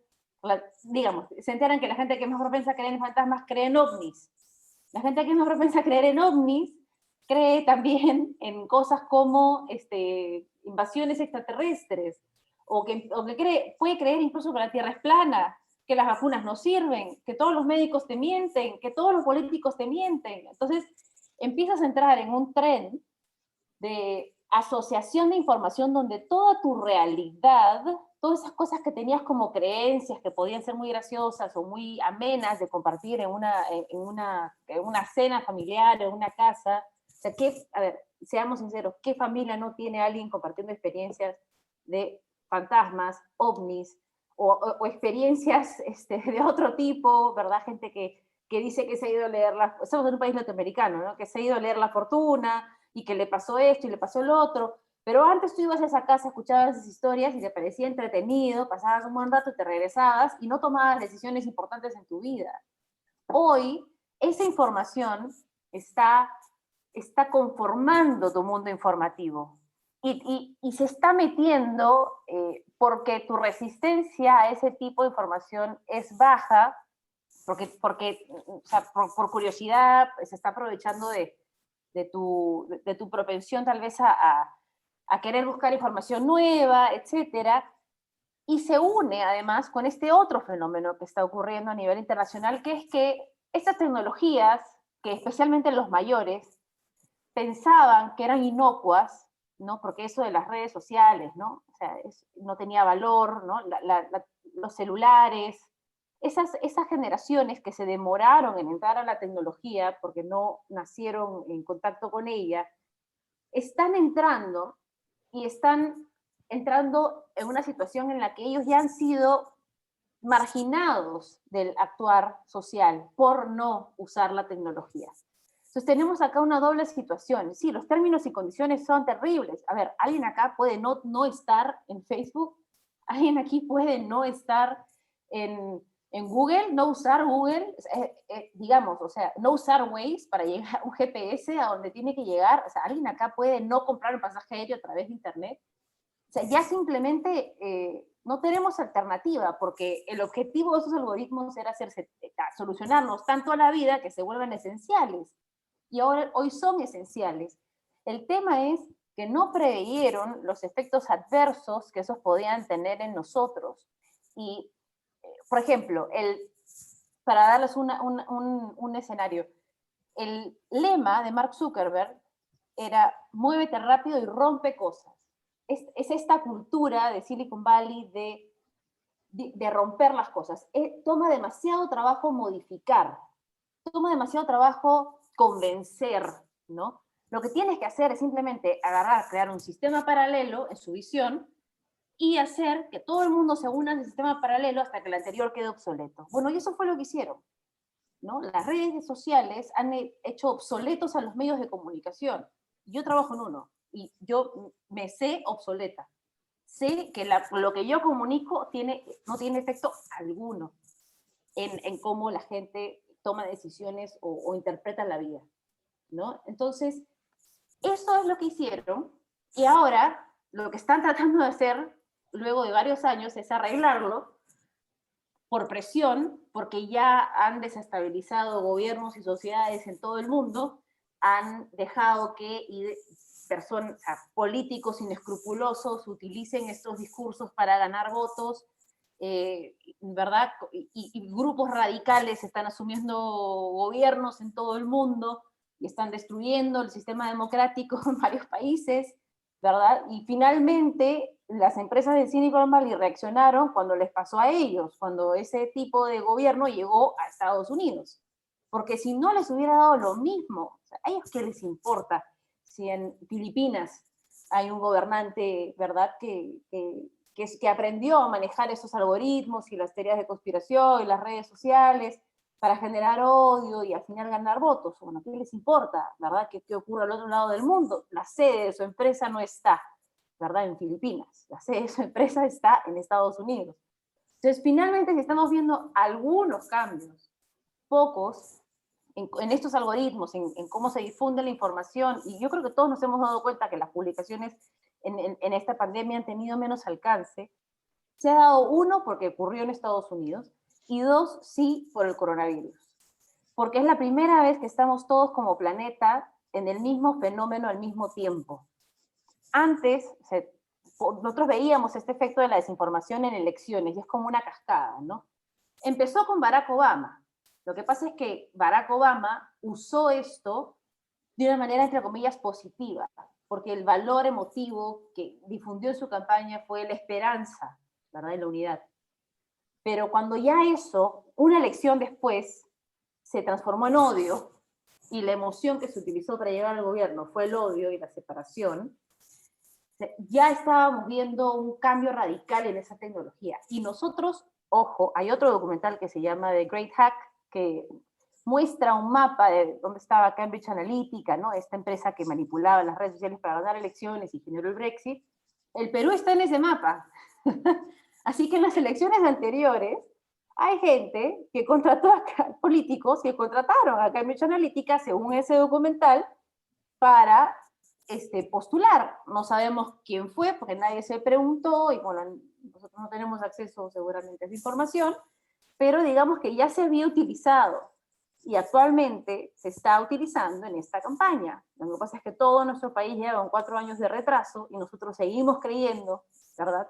digamos, se enteran que la gente que es más propensa a creer en fantasmas cree en ovnis. La gente que es más propensa a creer en ovnis cree también en cosas como invasiones extraterrestres, o que puede creer incluso que la Tierra es plana, que las vacunas no sirven, que todos los médicos te mienten, que todos los políticos te mienten. Entonces, empiezas a entrar en un tren de asociación de información donde toda tu realidad, todas esas cosas que tenías como creencias que podían ser muy graciosas o muy amenas de compartir en una cena familiar, en una casa. O sea, a ver, seamos sinceros, ¿qué familia no tiene a alguien compartiendo experiencias de fantasmas, ovnis, o experiencias de otro tipo, ¿verdad? Gente que dice que se ha ido a leer estamos en un país latinoamericano, ¿no? Que se ha ido a leer La Fortuna y que le pasó esto y le pasó lo otro, pero antes tú ibas a esa casa, escuchabas esas historias y te parecía entretenido, pasabas un buen rato y te regresabas y no tomabas decisiones importantes en tu vida. Hoy, esa información está conformando tu mundo informativo y se está metiendo porque tu resistencia a ese tipo de información es baja, porque o sea, por curiosidad se está aprovechando de tu propensión tal vez a querer buscar información nueva, etcétera, y se une además con este otro fenómeno que está ocurriendo a nivel internacional, que es que estas tecnologías, que especialmente los mayores, pensaban que eran inocuas, ¿no? Porque eso de las redes sociales, ¿no? O sea, no tenía valor, ¿no? Los celulares, esas generaciones que se demoraron en entrar a la tecnología porque no nacieron en contacto con ella, están entrando y están entrando en una situación en la que ellos ya han sido marginados del actuar social por no usar la tecnología. Entonces tenemos acá una doble situación. Sí, los términos y condiciones son terribles. A ver, alguien acá puede no estar en Facebook, alguien aquí puede no estar en Google, no usar Google, digamos, o sea, no usar Waze para llegar a un GPS a donde tiene que llegar. O sea, alguien acá puede no comprar un pasaje aéreo a través de internet. O sea, ya simplemente no tenemos alternativa, porque el objetivo de esos algoritmos era solucionarnos tanto la vida que se vuelvan esenciales. Y ahora, hoy son esenciales. El tema es que no preveyeron los efectos adversos que esos podían tener en nosotros. Y, por ejemplo, para darles un escenario, el lema de Mark Zuckerberg era muévete rápido y rompe cosas. Es esta cultura de Silicon Valley de romper las cosas. Toma demasiado trabajo modificar, toma demasiado trabajo convencer, ¿no? Lo que tienes que hacer es simplemente agarrar, crear un sistema paralelo en su visión y hacer que todo el mundo se una al sistema paralelo hasta que el anterior quede obsoleto. Bueno, y eso fue lo que hicieron, ¿no? Las redes sociales han hecho obsoletos a los medios de comunicación. Yo trabajo en uno y yo me sé obsoleta. Sé que lo que yo comunico no tiene efecto alguno. en cómo la gente toma decisiones o interpreta la vida, ¿no? Entonces, eso es lo que hicieron, y ahora lo que están tratando de hacer, luego de varios años, es arreglarlo por presión, porque ya han desestabilizado gobiernos y sociedades en todo el mundo, han dejado que personas, o sea, políticos inescrupulosos utilicen estos discursos para ganar votos, ¿verdad? Y grupos radicales están asumiendo gobiernos en todo el mundo y están destruyendo el sistema democrático en varios países, ¿verdad? Y finalmente las empresas de Silicon Valley reaccionaron cuando les pasó a ellos, cuando ese tipo de gobierno llegó a Estados Unidos. Porque si no les hubiera dado lo mismo, o sea, ¿a ellos qué les importa si en Filipinas hay un gobernante, ¿verdad?, que aprendió a manejar esos algoritmos y las teorías de conspiración y las redes sociales para generar odio y al final ganar votos? Bueno, ¿qué les importa, verdad? ¿Qué ocurre al otro lado del mundo? La sede de su empresa no está, ¿verdad?, en Filipinas. La sede de su empresa está en Estados Unidos. Entonces, finalmente, si estamos viendo algunos cambios, pocos, en estos algoritmos, en cómo se difunde la información, y yo creo que todos nos hemos dado cuenta que las publicaciones en esta pandemia han tenido menos alcance, se ha dado, uno, porque ocurrió en Estados Unidos, y dos, sí, por el coronavirus. Porque es la primera vez que estamos todos como planeta en el mismo fenómeno al mismo tiempo. Antes, nosotros veíamos este efecto de la desinformación en elecciones, y es como una cascada, ¿no? Empezó con Barack Obama. Lo que pasa es que Barack Obama usó esto de una manera, entre comillas, positiva, porque el valor emotivo que difundió en su campaña fue la esperanza, ¿verdad?, y la unidad. Pero cuando ya eso, una elección después, se transformó en odio, y la emoción que se utilizó para llegar al gobierno fue el odio y la separación, ya estábamos viendo un cambio radical en esa tecnología. Y nosotros, ojo, hay otro documental que se llama The Great Hack, que muestra un mapa de dónde estaba Cambridge Analytica, ¿no?, esta empresa que manipulaba las redes sociales para ganar elecciones y generó el Brexit. El Perú está en ese mapa. Así que en las elecciones anteriores hay gente que contrató políticos que contrataron a Cambridge Analytica, según ese documental, para postular. No sabemos quién fue, porque nadie se preguntó, y bueno, nosotros no tenemos acceso seguramente a esa información, pero digamos que ya se había utilizado, y actualmente se está utilizando en esta campaña. Lo que pasa es que todo nuestro país lleva con 4 años de retraso, y nosotros seguimos creyendo, ¿verdad?,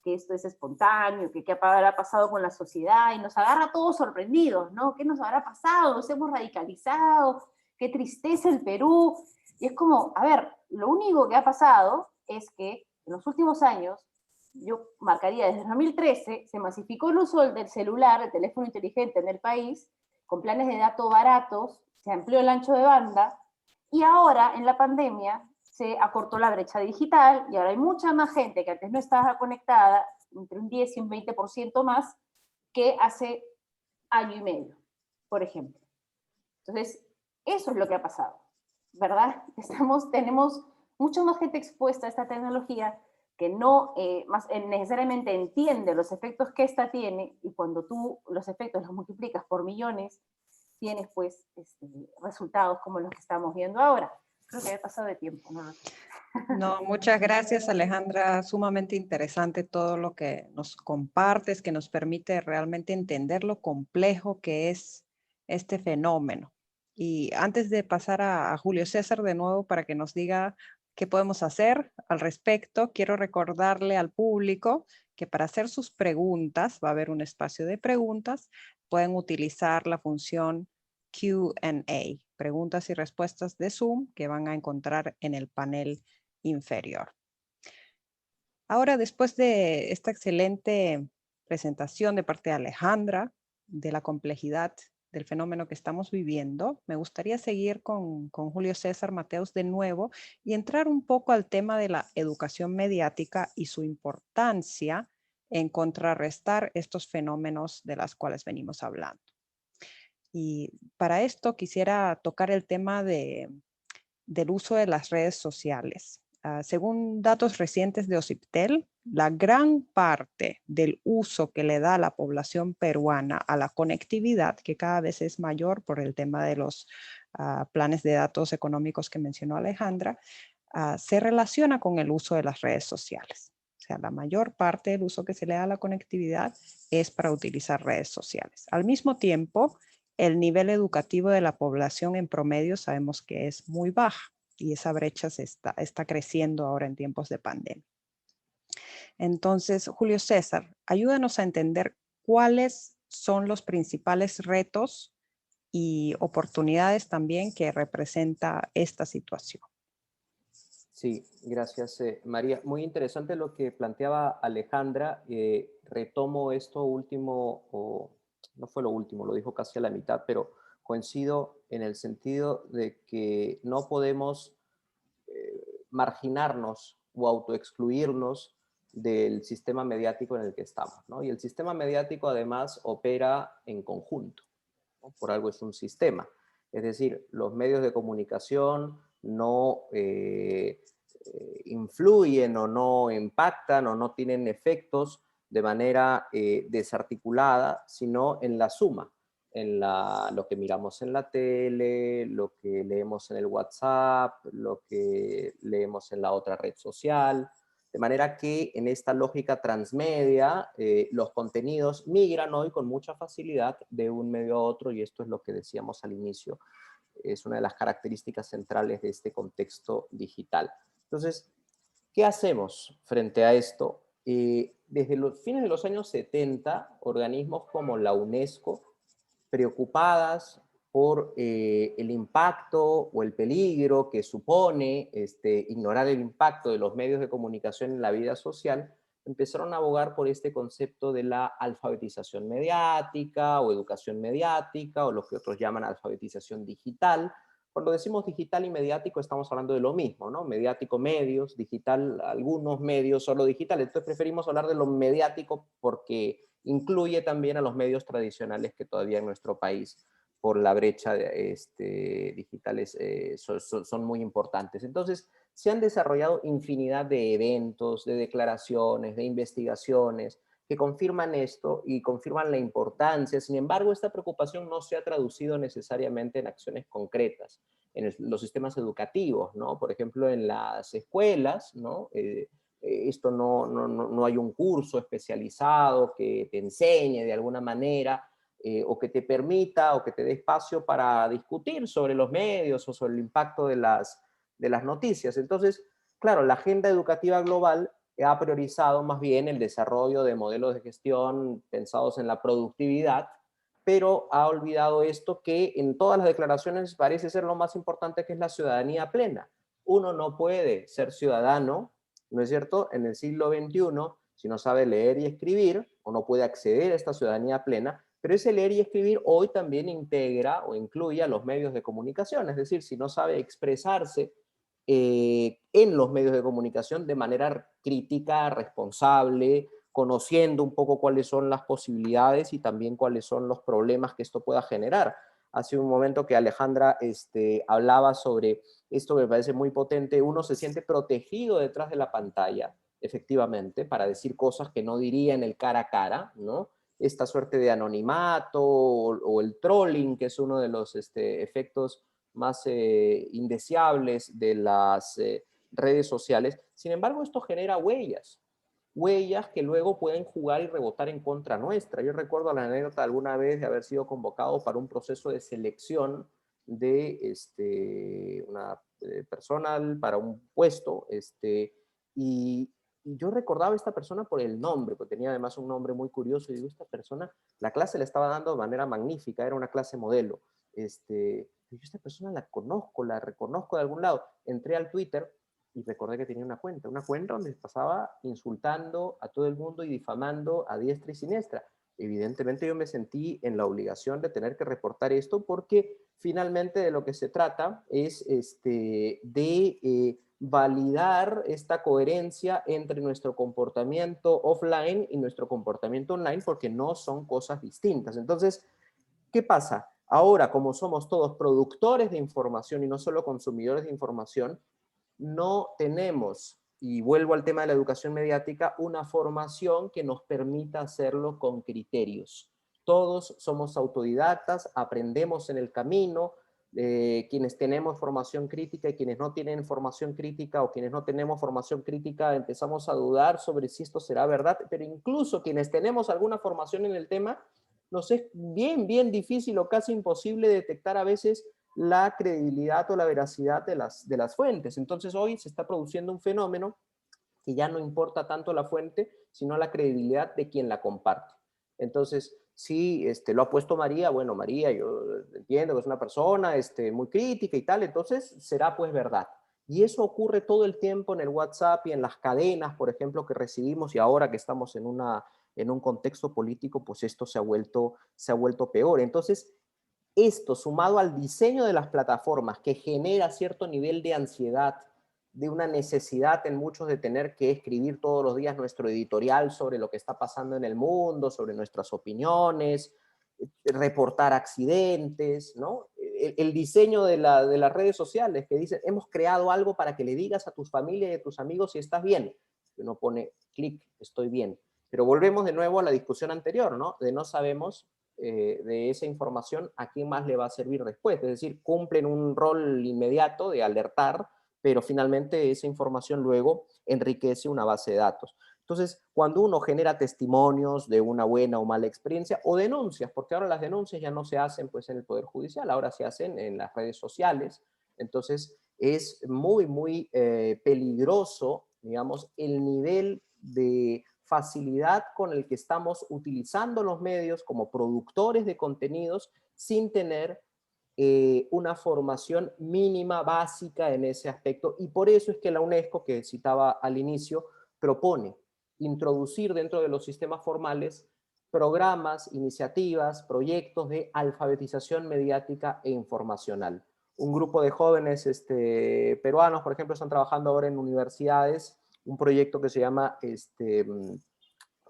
que esto es espontáneo, que qué habrá pasado con la sociedad, y nos agarra todos sorprendidos, ¿no? ¿Qué nos habrá pasado? Nos hemos radicalizado, qué tristeza el Perú. Y es como, a ver, lo único que ha pasado es que en los últimos años, yo marcaría desde 2013, se masificó el uso del celular, el teléfono inteligente en el país, con planes de datos baratos, se amplió el ancho de banda, y ahora en la pandemia se acortó la brecha digital, y ahora hay mucha más gente que antes no estaba conectada, entre un 10 y un 20% más, que hace año y medio, por ejemplo. Entonces, eso es lo que ha pasado, ¿verdad? Tenemos mucho más gente expuesta a esta tecnología que no necesariamente entiende los efectos que esta tiene, y cuando tú los efectos los multiplicas por millones, tienes pues resultados como los que estamos viendo ahora. Creo que he pasado de tiempo, ¿no? No, muchas gracias, Alejandra. Sumamente interesante todo lo que nos compartes, que nos permite realmente entender lo complejo que es este fenómeno. Y antes de pasar a Julio César de nuevo para que nos diga qué podemos hacer al respecto, quiero recordarle al público que para hacer sus preguntas, va a haber un espacio de preguntas, pueden utilizar la función Q&A, preguntas y respuestas de Zoom, que van a encontrar en el panel inferior. Ahora, después de esta excelente presentación de parte de Alejandra, de la complejidad del fenómeno que estamos viviendo, me gustaría seguir con Julio César Mateos de nuevo y entrar un poco al tema de la educación mediática y su importancia en contrarrestar estos fenómenos de los cuales venimos hablando. Y para esto quisiera tocar el tema del uso de las redes sociales. Según datos recientes de OCIPTEL, la gran parte del uso que le da la población peruana a la conectividad, que cada vez es mayor por el tema de los planes de datos económicos que mencionó Alejandra, se relaciona con el uso de las redes sociales. O sea, la mayor parte del uso que se le da a la conectividad es para utilizar redes sociales. Al mismo tiempo, el nivel educativo de la población en promedio sabemos que es muy baja y esa brecha está creciendo ahora en tiempos de pandemia. Entonces, Julio César, ayúdanos a entender cuáles son los principales retos y oportunidades también que representa esta situación. Sí, gracias, María. Muy interesante lo que planteaba Alejandra. Retomo esto último, o no fue lo último, lo dijo casi a la mitad, pero coincido en el sentido de que no podemos marginarnos o autoexcluirnos del sistema mediático en el que estamos, ¿no? Y el sistema mediático además opera en conjunto, ¿no? Por algo es un sistema. Es decir, los medios de comunicación no influyen o no impactan o no tienen efectos de manera desarticulada, sino en la suma, en lo que miramos en la tele, lo que leemos en el WhatsApp, lo que leemos en la otra red social, de manera que en esta lógica transmedia los contenidos migran hoy con mucha facilidad de un medio a otro, y esto es lo que decíamos al inicio, es una de las características centrales de este contexto digital. Entonces, ¿qué hacemos frente a esto? Desde los fines de los años 70, organismos como la UNESCO, preocupadas por el impacto o el peligro que supone ignorar el impacto de los medios de comunicación en la vida social, empezaron a abogar por este concepto de la alfabetización mediática o educación mediática, o lo que otros llaman alfabetización digital. Cuando decimos digital y mediático estamos hablando de lo mismo, ¿no? Mediático, medios, digital, algunos medios, solo digital. Entonces preferimos hablar de lo mediático porque incluye también a los medios tradicionales que todavía en nuestro país, por la brecha digitales, son muy importantes. Entonces, se han desarrollado infinidad de eventos, de declaraciones, de investigaciones que confirman esto y confirman la importancia. Sin embargo, esta preocupación no se ha traducido necesariamente en acciones concretas en los sistemas educativos, ¿no? Por ejemplo, en las escuelas, ¿no? Esto no hay un curso especializado que te enseñe de alguna manera o que te permita o que te dé espacio para discutir sobre los medios o sobre el impacto de las noticias. Entonces, claro, la agenda educativa global ha priorizado más bien el desarrollo de modelos de gestión pensados en la productividad, pero ha olvidado esto que en todas las declaraciones parece ser lo más importante, que es la ciudadanía plena. Uno no puede ser ciudadano, ¿no es cierto?, en el siglo XXI, si no sabe leer y escribir, o no puede acceder a esta ciudadanía plena, pero ese leer y escribir hoy también integra o incluye a los medios de comunicación, es decir, si no sabe expresarse en los medios de comunicación de manera crítica, responsable, conociendo un poco cuáles son las posibilidades y también cuáles son los problemas que esto pueda generar. Hace un momento que Alejandra hablaba sobre esto que me parece muy potente. Uno se siente protegido detrás de la pantalla, efectivamente, para decir cosas que no diría en el cara a cara, ¿no? Esta suerte de anonimato o el trolling, que es uno de los efectos más indeseables de las redes sociales. Sin embargo, esto genera huellas que luego pueden jugar y rebotar en contra nuestra. Yo recuerdo la anécdota alguna vez de haber sido convocado para un proceso de selección de una personal para un puesto, y yo recordaba a esta persona por el nombre, porque tenía además un nombre muy curioso, y digo, esta persona, la clase la estaba dando de manera magnífica, era una clase modelo, yo esta persona la conozco, la reconozco de algún lado. Entré al Twitter y recordé que tenía una cuenta donde pasaba insultando a todo el mundo y difamando a diestra y siniestra. Evidentemente yo me sentí en la obligación de tener que reportar esto, porque finalmente de lo que se trata es de validar esta coherencia entre nuestro comportamiento offline y nuestro comportamiento online, porque no son cosas distintas. Entonces, ¿qué pasa? Ahora, como somos todos productores de información y no solo consumidores de información, no tenemos, y vuelvo al tema de la educación mediática, una formación que nos permita hacerlo con criterios. Todos somos autodidactas, aprendemos en el camino, quienes tenemos formación crítica y quienes no tienen formación crítica, o quienes no tenemos formación crítica empezamos a dudar sobre si esto será verdad, pero incluso quienes tenemos alguna formación en el tema, nos es bien difícil o casi imposible detectar a veces la credibilidad o la veracidad de las fuentes. Entonces hoy se está produciendo un fenómeno que ya no importa tanto la fuente, sino la credibilidad de quien la comparte. Entonces, si lo ha puesto María, bueno, María, yo entiendo que es una persona muy crítica y tal, entonces será pues verdad. Y eso ocurre todo el tiempo en el WhatsApp y en las cadenas, por ejemplo, que recibimos, y ahora que estamos en un contexto político, pues esto se ha vuelto peor. Entonces, esto sumado al diseño de las plataformas que genera cierto nivel de ansiedad, de una necesidad en muchos de tener que escribir todos los días nuestro editorial sobre lo que está pasando en el mundo, sobre nuestras opiniones, reportar accidentes, ¿no? El diseño de las redes sociales que dicen, hemos creado algo para que le digas a tu familia y a tus amigos si estás bien. Uno pone clic, estoy bien. Pero volvemos de nuevo a la discusión anterior, ¿no? De no sabemos de esa información a quién más le va a servir después. Es decir, cumplen un rol inmediato de alertar, pero finalmente esa información luego enriquece una base de datos. Entonces, cuando uno genera testimonios de una buena o mala experiencia, o denuncias, porque ahora las denuncias ya no se hacen pues en el Poder Judicial, ahora se hacen en las redes sociales, entonces es muy peligroso, digamos, el nivel de facilidad con el que estamos utilizando los medios como productores de contenidos sin tener una formación mínima, básica en ese aspecto, y por eso es que la UNESCO, que citaba al inicio, propone introducir dentro de los sistemas formales programas, iniciativas, proyectos de alfabetización mediática e informacional. Un grupo de jóvenes peruanos, por ejemplo, están trabajando ahora en universidades, un proyecto que se llama, se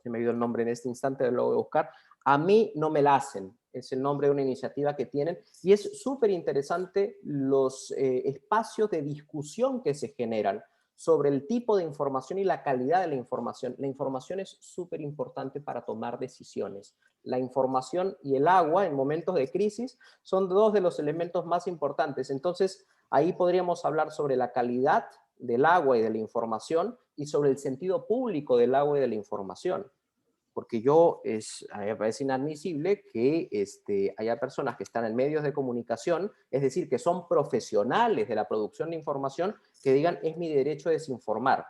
me ha ido el nombre en este instante, lo voy a buscar, A mí no me la hacen, es el nombre de una iniciativa que tienen, y es súper interesante los espacios de discusión que se generan sobre el tipo de información y la calidad de la información. La información es súper importante para tomar decisiones. La información y el agua en momentos de crisis son dos de los elementos más importantes. Entonces, ahí podríamos hablar sobre la calidad del agua y de la información y sobre el sentido público del agua y de la información. Porque a mí me parece inadmisible que haya personas que están en medios de comunicación, es decir, que son profesionales de la producción de información, que digan, es mi derecho a desinformar.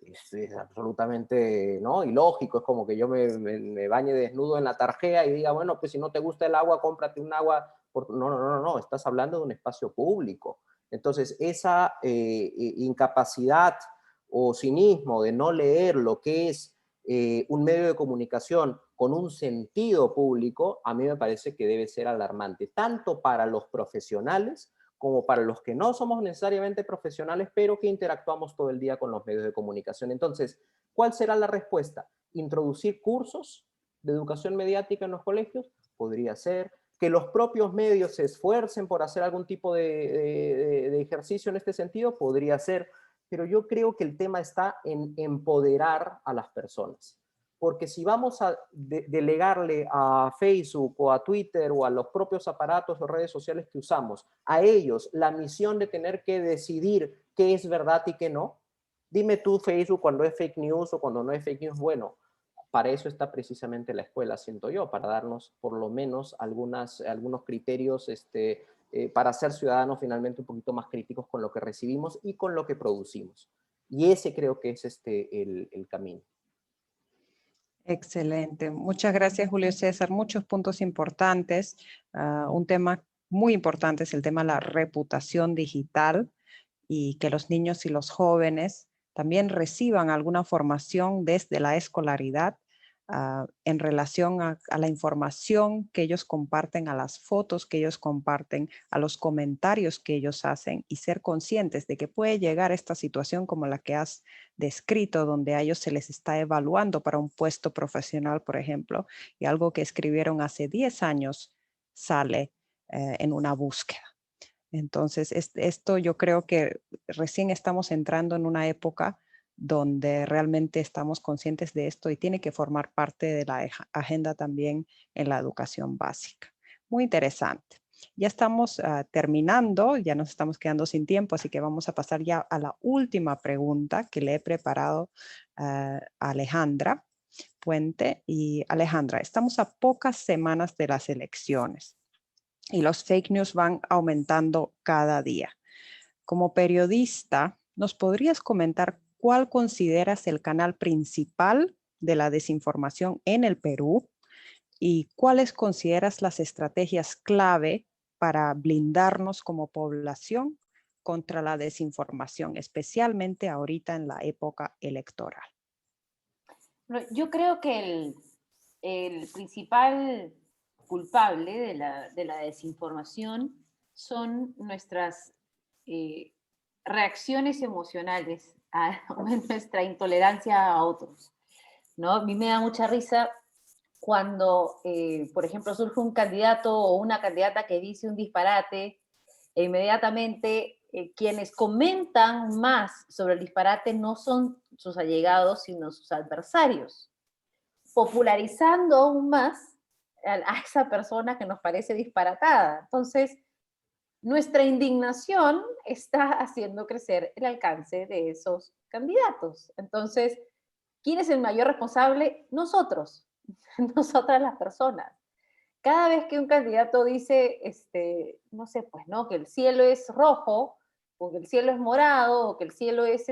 Es absolutamente, ¿no?, ilógico. Es como que yo me bañe desnudo en la Tarjea y diga, bueno, pues si no te gusta el agua, cómprate un agua. No, estás hablando de un espacio público. Entonces, esa incapacidad o cinismo de no leer lo que es un medio de comunicación con un sentido público, a mí me parece que debe ser alarmante, tanto para los profesionales como para los que no somos necesariamente profesionales, pero que interactuamos todo el día con los medios de comunicación. Entonces, ¿cuál será la respuesta? ¿Introducir cursos de educación mediática en los colegios? Podría ser. ¿Que los propios medios se esfuercen por hacer algún tipo de ejercicio en este sentido? Podría ser. Pero yo creo que el tema está en empoderar a las personas. Porque si vamos a delegarle a Facebook o a Twitter o a los propios aparatos o redes sociales que usamos, a ellos la misión de tener que decidir qué es verdad y qué no, dime tú, Facebook, cuando es fake news o cuando no es fake news. Bueno, para eso está precisamente la escuela, siento yo, para darnos por lo menos algunos criterios para ser ciudadanos finalmente un poquito más críticos con lo que recibimos y con lo que producimos. Y ese creo que es el camino. Excelente. Muchas gracias, Julio César. Muchos puntos importantes. Un tema muy importante es el tema de la reputación digital y que los niños y los jóvenes también reciban alguna formación desde la escolaridad en relación a la información que ellos comparten, a las fotos que ellos comparten, a los comentarios que ellos hacen, y ser conscientes de que puede llegar esta situación como la que has descrito, donde a ellos se les está evaluando para un puesto profesional, por ejemplo, y algo que escribieron hace 10 años sale en una búsqueda. Entonces, esto yo creo que recién estamos entrando en una época donde realmente estamos conscientes de esto y tiene que formar parte de la agenda también en la educación básica. Muy interesante. Ya estamos terminando, ya nos estamos quedando sin tiempo, así que vamos a pasar ya a la última pregunta que le he preparado a Alejandra Puente. Y Alejandra, estamos a pocas semanas de las elecciones y los fake news van aumentando cada día. Como periodista, ¿nos podrías comentar cuál consideras el canal principal de la desinformación en el Perú y cuáles consideras las estrategias clave para blindarnos como población contra la desinformación, especialmente ahorita en la época electoral? Yo creo que el principal culpable de la desinformación son nuestras reacciones emocionales a nuestra intolerancia a otros, ¿no? A mí me da mucha risa cuando, por ejemplo, surge un candidato o una candidata que dice un disparate, e inmediatamente quienes comentan más sobre el disparate no son sus allegados, sino sus adversarios, popularizando aún más a esa persona que nos parece disparatada. Entonces, nuestra indignación está haciendo crecer el alcance de esos candidatos. Entonces, ¿quién es el mayor responsable? Nosotros, nosotras las personas. Cada vez que un candidato dice, no sé, pues no, que el cielo es rojo, o que el cielo es morado, o que el cielo es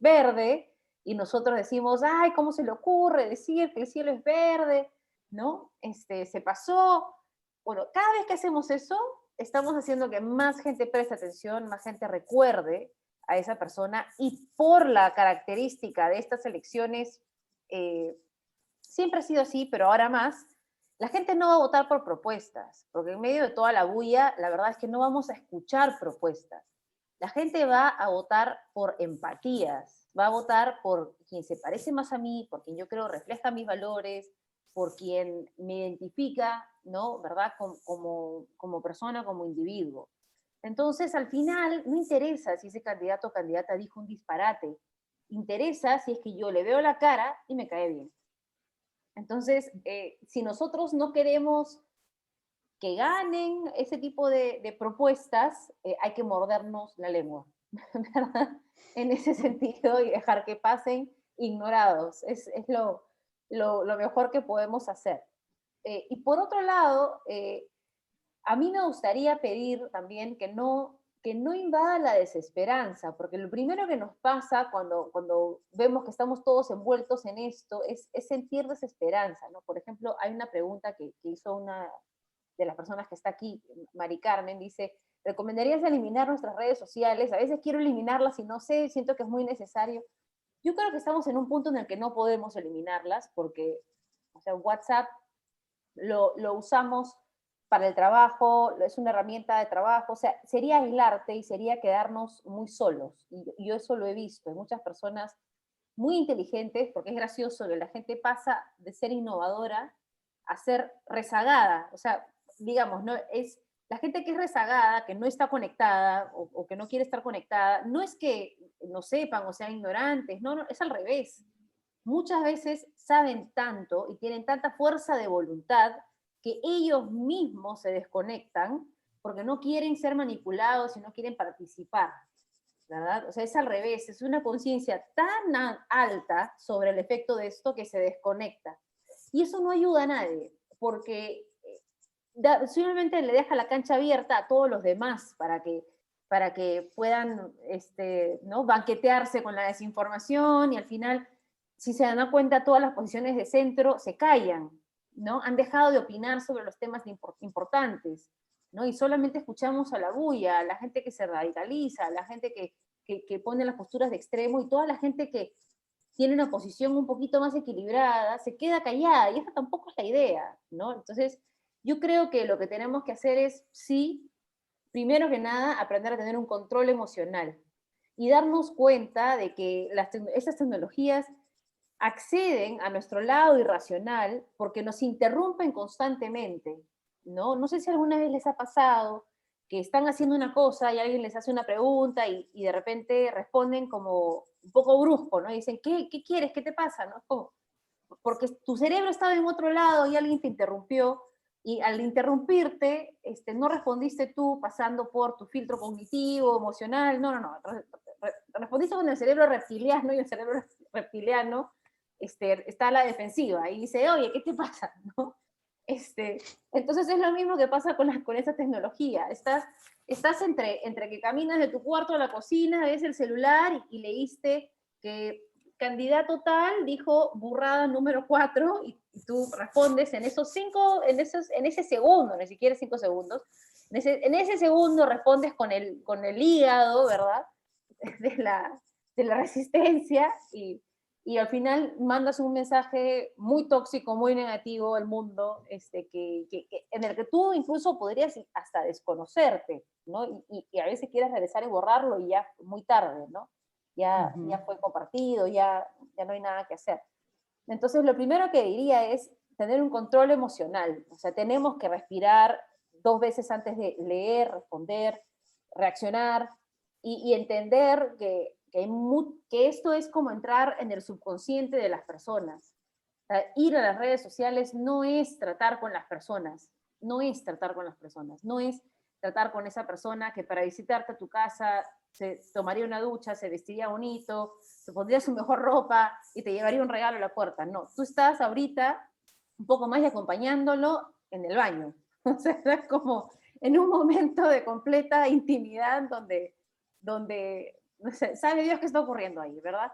verde, y nosotros decimos, ay, ¿cómo se le ocurre decir que el cielo es verde? ¿No? Se pasó. Bueno, cada vez que hacemos eso, estamos haciendo que más gente preste atención, más gente recuerde a esa persona, y por la característica de estas elecciones, siempre ha sido así, pero ahora más, la gente no va a votar por propuestas, porque en medio de toda la bulla, la verdad es que no vamos a escuchar propuestas. La gente va a votar por empatías, va a votar por quien se parece más a mí, por quien yo creo refleja mis valores, por quien me identifica, ¿no? ¿Verdad? Como persona, como individuo. Entonces, al final, no interesa si ese candidato o candidata dijo un disparate, interesa si es que yo le veo la cara y me cae bien. Entonces, si nosotros no queremos que ganen ese tipo de propuestas, hay que mordernos la lengua, ¿verdad? En ese sentido, y dejar que pasen ignorados. Es lo mejor que podemos hacer. Y por otro lado, a mí me gustaría pedir también que no invada la desesperanza, porque lo primero que nos pasa cuando vemos que estamos todos envueltos en esto es sentir desesperanza, ¿no? Por ejemplo, hay una pregunta que hizo una de las personas que está aquí, Mari Carmen, dice, ¿recomendarías eliminar nuestras redes sociales? A veces quiero eliminarlas y no sé, siento que es muy necesario. Yo creo que estamos en un punto en el que no podemos eliminarlas porque, o sea, WhatsApp lo usamos para el trabajo, es una herramienta de trabajo, o sea, sería aislarte y sería quedarnos muy solos. Y yo eso lo he visto, hay muchas personas muy inteligentes, porque es gracioso que la gente pasa de ser innovadora a ser rezagada, o sea, digamos, no es la gente que es rezagada, que no está conectada o que no quiere estar conectada, no es que no sepan o sean ignorantes, no, es al revés. Muchas veces saben tanto y tienen tanta fuerza de voluntad que ellos mismos se desconectan porque no quieren ser manipulados y no quieren participar, ¿verdad? O sea, es al revés, es una conciencia tan alta sobre el efecto de esto que se desconecta. Y eso no ayuda a nadie, porque simplemente le deja la cancha abierta a todos los demás para que puedan ¿no? banquetearse con la desinformación, y al final, si se dan cuenta, todas las posiciones de centro se callan, ¿no? Han dejado de opinar sobre los temas importantes, ¿no? Y solamente escuchamos a la bulla, a la gente que se radicaliza, a la gente que pone las posturas de extremo, y toda la gente que tiene una posición un poquito más equilibrada se queda callada, y esa tampoco es la idea, ¿no? Entonces, yo creo que lo que tenemos que hacer es, sí, primero que nada, aprender a tener un control emocional y darnos cuenta de que esas tecnologías acceden a nuestro lado irracional porque nos interrumpen constantemente, ¿no? No sé si alguna vez les ha pasado que están haciendo una cosa y alguien les hace una pregunta y de repente responden como un poco brusco, ¿no? Y dicen, ¿qué quieres? ¿Qué te pasa? ¿No? Como, porque tu cerebro estaba en otro lado y alguien te interrumpió, y al interrumpirte, no respondiste tú pasando por tu filtro cognitivo, emocional, no. Respondiste con el cerebro reptiliano, y el cerebro reptiliano está a la defensiva y dice, oye, ¿qué te pasa? ¿No? Entonces es lo mismo que pasa con esa tecnología. Estás entre que caminas de tu cuarto a la cocina, ves el celular y leíste que candidato tal dijo burrada número 4 y tú respondes en esos 5, en ese segundo, ni siquiera 5 segundos, en ese segundo respondes con el hígado, ¿verdad? De la resistencia y al final mandas un mensaje muy tóxico, muy negativo al mundo, en el que tú incluso podrías hasta desconocerte, ¿no? Y a veces quieres regresar y borrarlo y ya muy tarde, ¿no? Ya fue compartido, ya no hay nada que hacer. Entonces, lo primero que diría es tener un control emocional. O sea, tenemos que respirar 2 veces antes de leer, responder, reaccionar y entender que esto es como entrar en el subconsciente de las personas. O sea, ir a las redes sociales no es tratar con las personas, no es tratar con las personas, no es tratar con esa persona que para visitarte a tu casa se tomaría una ducha, se vestiría bonito, se pondría su mejor ropa y te llevaría un regalo a la puerta. No, tú estás ahorita un poco más y acompañándolo en el baño. O sea, es como en un momento de completa intimidad donde no sé, sabe Dios qué está ocurriendo ahí, ¿verdad?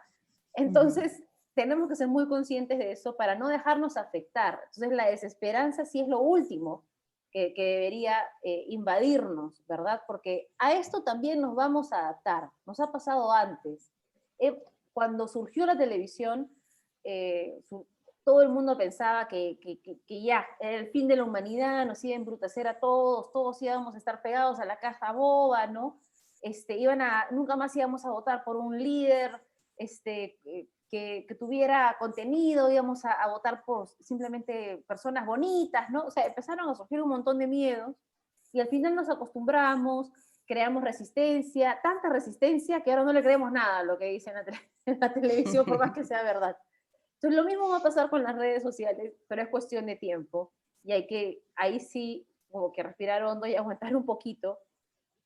Entonces, tenemos que ser muy conscientes de eso para no dejarnos afectar. Entonces, la desesperanza sí es lo último que debería invadirnos, ¿verdad? Porque a esto también nos vamos a adaptar. Nos ha pasado antes. Cuando surgió la televisión, todo el mundo pensaba que ya era el fin de la humanidad, nos iba a embrutecer a todos íbamos a estar pegados a la caja boba, ¿no? Nunca más íbamos a votar por un líder que tuviera contenido, íbamos a votar por simplemente personas bonitas, ¿no? O sea, empezaron a surgir un montón de miedos y al final nos acostumbramos, creamos resistencia, tanta resistencia que ahora no le creemos nada a lo que dicen en la televisión, por más que sea verdad. Entonces lo mismo va a pasar con las redes sociales, pero es cuestión de tiempo y ahí sí, como que respirar hondo y aguantar un poquito.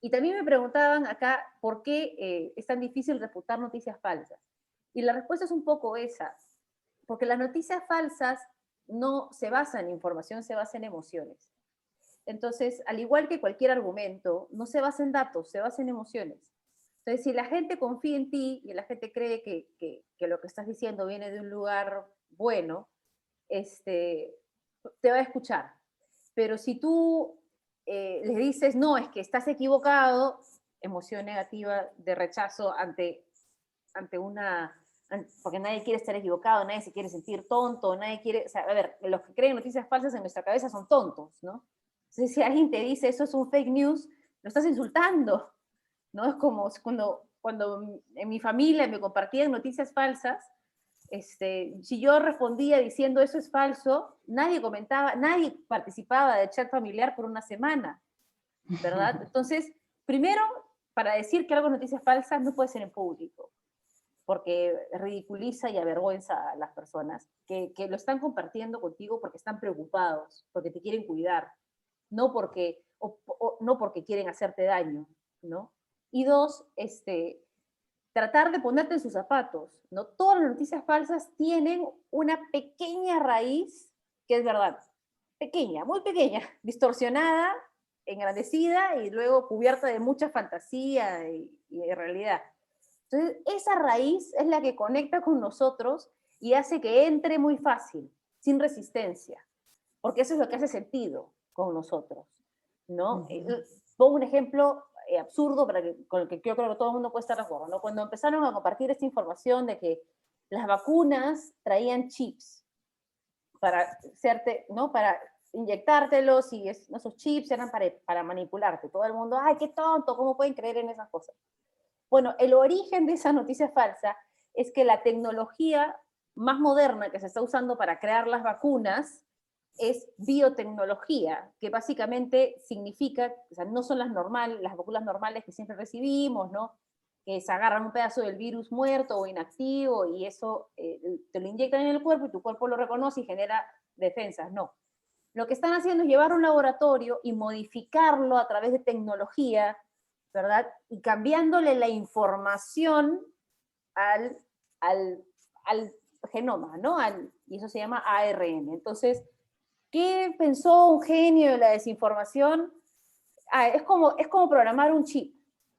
Y también me preguntaban acá por qué es tan difícil refutar noticias falsas. Y la respuesta es un poco esa, porque las noticias falsas no se basan en información, se basan en emociones. Entonces, al igual que cualquier argumento, no se basa en datos, se basa en emociones. Entonces, si la gente confía en ti y la gente cree que lo que estás diciendo viene de un lugar bueno, te va a escuchar. Pero si tú les dices, no, es que estás equivocado, emoción negativa de rechazo ante porque nadie quiere estar equivocado, nadie se quiere sentir tonto, nadie quiere, o sea, a ver, los que creen noticias falsas en nuestra cabeza son tontos, ¿no? Entonces, si alguien te dice eso es un fake news, lo estás insultando, ¿no? Es como cuando en mi familia me compartían noticias falsas, si yo respondía diciendo eso es falso, nadie comentaba, nadie participaba de chat familiar por una semana, ¿verdad? Entonces, primero, para decir que algo es noticias falsas no puede ser en público, porque ridiculiza y avergüenza a las personas que lo están compartiendo contigo porque están preocupados, porque te quieren cuidar, no porque quieren hacerte daño, ¿no? Y dos, tratar de ponerte en sus zapatos, ¿no? Todas las noticias falsas tienen una pequeña raíz que es verdad, pequeña, muy pequeña, distorsionada, engrandecida y luego cubierta de mucha fantasía y de realidad. Entonces, esa raíz es la que conecta con nosotros y hace que entre muy fácil, sin resistencia, porque eso es lo que hace sentido con nosotros, ¿no? Pongo un ejemplo absurdo con el que yo creo que todo el mundo puede estar de acuerdo, ¿no? Cuando empezaron a compartir esta información de que las vacunas traían chips para hacerte, ¿no? Para inyectártelos y esos chips eran para manipularte. Todo el mundo, ¡ay, qué tonto! ¿Cómo pueden creer en esas cosas? Bueno, el origen de esa noticia falsa es que la tecnología más moderna que se está usando para crear las vacunas es biotecnología, que básicamente significa, o sea, no son las vacunas normales que siempre recibimos, ¿no? Que se agarran un pedazo del virus muerto o inactivo y eso te lo inyectan en el cuerpo y tu cuerpo lo reconoce y genera defensas. No. Lo que están haciendo es llevar a un laboratorio y modificarlo a través de tecnología, ¿verdad? Y cambiándole la información al genoma, ¿no? Y eso se llama ARN. Entonces, ¿qué pensó un genio de la desinformación? Es como programar un chip.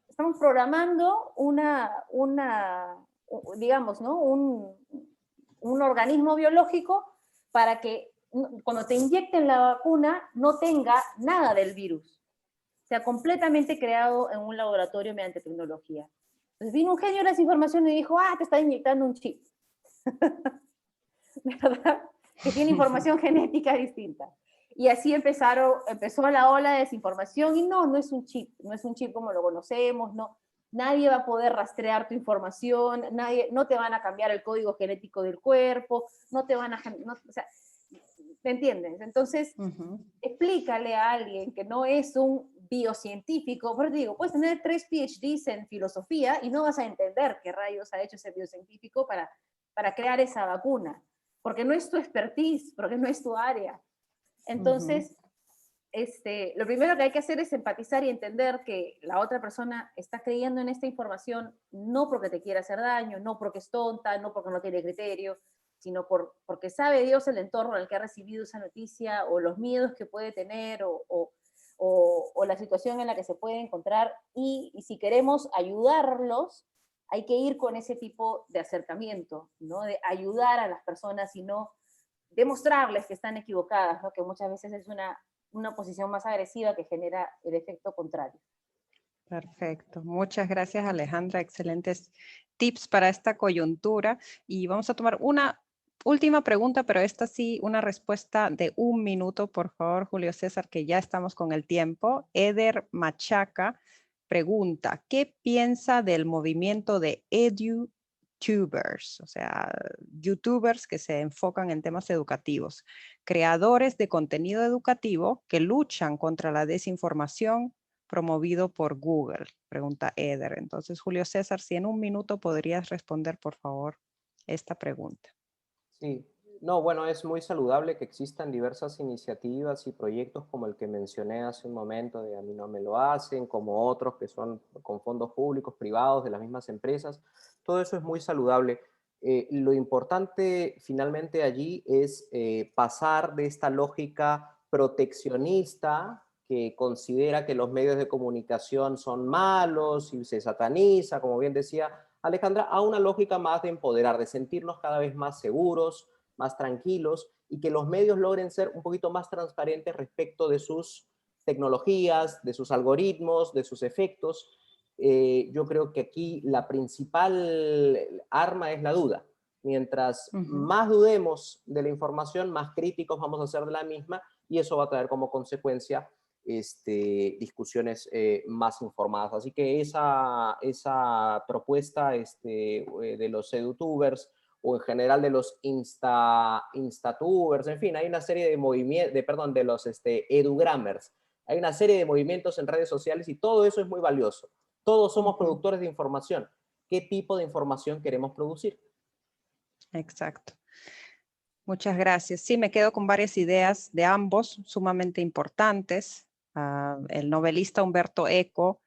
Estamos programando digamos, ¿no? un organismo biológico para que cuando te inyecten la vacuna no tenga nada del virus. Sea completamente creado en un laboratorio mediante tecnología. Entonces vino un genio de la desinformación y dijo, te está inyectando un chip. ¿Verdad? Que tiene información genética distinta. Y así empezó la ola de desinformación y no es un chip como lo conocemos, no. Nadie va a poder rastrear tu información, no te van a cambiar el código genético del cuerpo, no te van a, o sea, ¿me entiendes? Entonces, explícale a alguien que no es un biocientífico, pero te digo, puedes tener 3 PhDs en filosofía y no vas a entender qué rayos ha hecho ese biocientífico para crear esa vacuna, porque no es tu expertise, porque no es tu área. Entonces, lo primero que hay que hacer es empatizar y entender que la otra persona está creyendo en esta información no porque te quiera hacer daño, no porque es tonta, no porque no tiene criterio, sino porque sabe Dios el entorno en el que ha recibido esa noticia, o los miedos que puede tener, o la situación en la que se puede encontrar, y si queremos ayudarlos, hay que ir con ese tipo de acercamiento, ¿no? De ayudar a las personas y no demostrarles que están equivocadas, ¿no? Que muchas veces es una posición más agresiva que genera el efecto contrario. Perfecto. Muchas gracias, Alejandra. Excelentes tips para esta coyuntura. Y vamos a tomar una última pregunta, pero esta sí, una respuesta de 1 minuto, por favor, Julio César, que ya estamos con el tiempo. Eder Machaca pregunta, ¿qué piensa del movimiento de edutubers? O sea, youtubers que se enfocan en temas educativos, creadores de contenido educativo que luchan contra la desinformación promovido por Google, pregunta Eder. Entonces, Julio César, si en 1 minuto podrías responder, por favor, esta pregunta. Sí, no, bueno, es muy saludable que existan diversas iniciativas y proyectos como el que mencioné hace un momento de A mí no me lo hacen, como otros que son con fondos públicos, privados, de las mismas empresas. Todo eso es muy saludable. Lo importante finalmente allí es pasar de esta lógica proteccionista que considera que los medios de comunicación son malos y se sataniza, como bien decía Alejandra, a una lógica más de empoderar, de sentirnos cada vez más seguros, más tranquilos, y que los medios logren ser un poquito más transparentes respecto de sus tecnologías, de sus algoritmos, de sus efectos. Yo creo que aquí la principal arma es la duda. Mientras más dudemos de la información, más críticos vamos a ser de la misma, y eso va a traer como consecuencia discusiones más informadas. Así que esa propuesta de los edutubers o en general de los instatubers, en fin, hay una serie de movimientos, de los edugrammers, hay una serie de movimientos en redes sociales y todo eso es muy valioso. Todos somos productores de información. ¿Qué tipo de información queremos producir? Exacto. Muchas gracias. Sí, me quedo con varias ideas de ambos sumamente importantes. El novelista Umberto Eco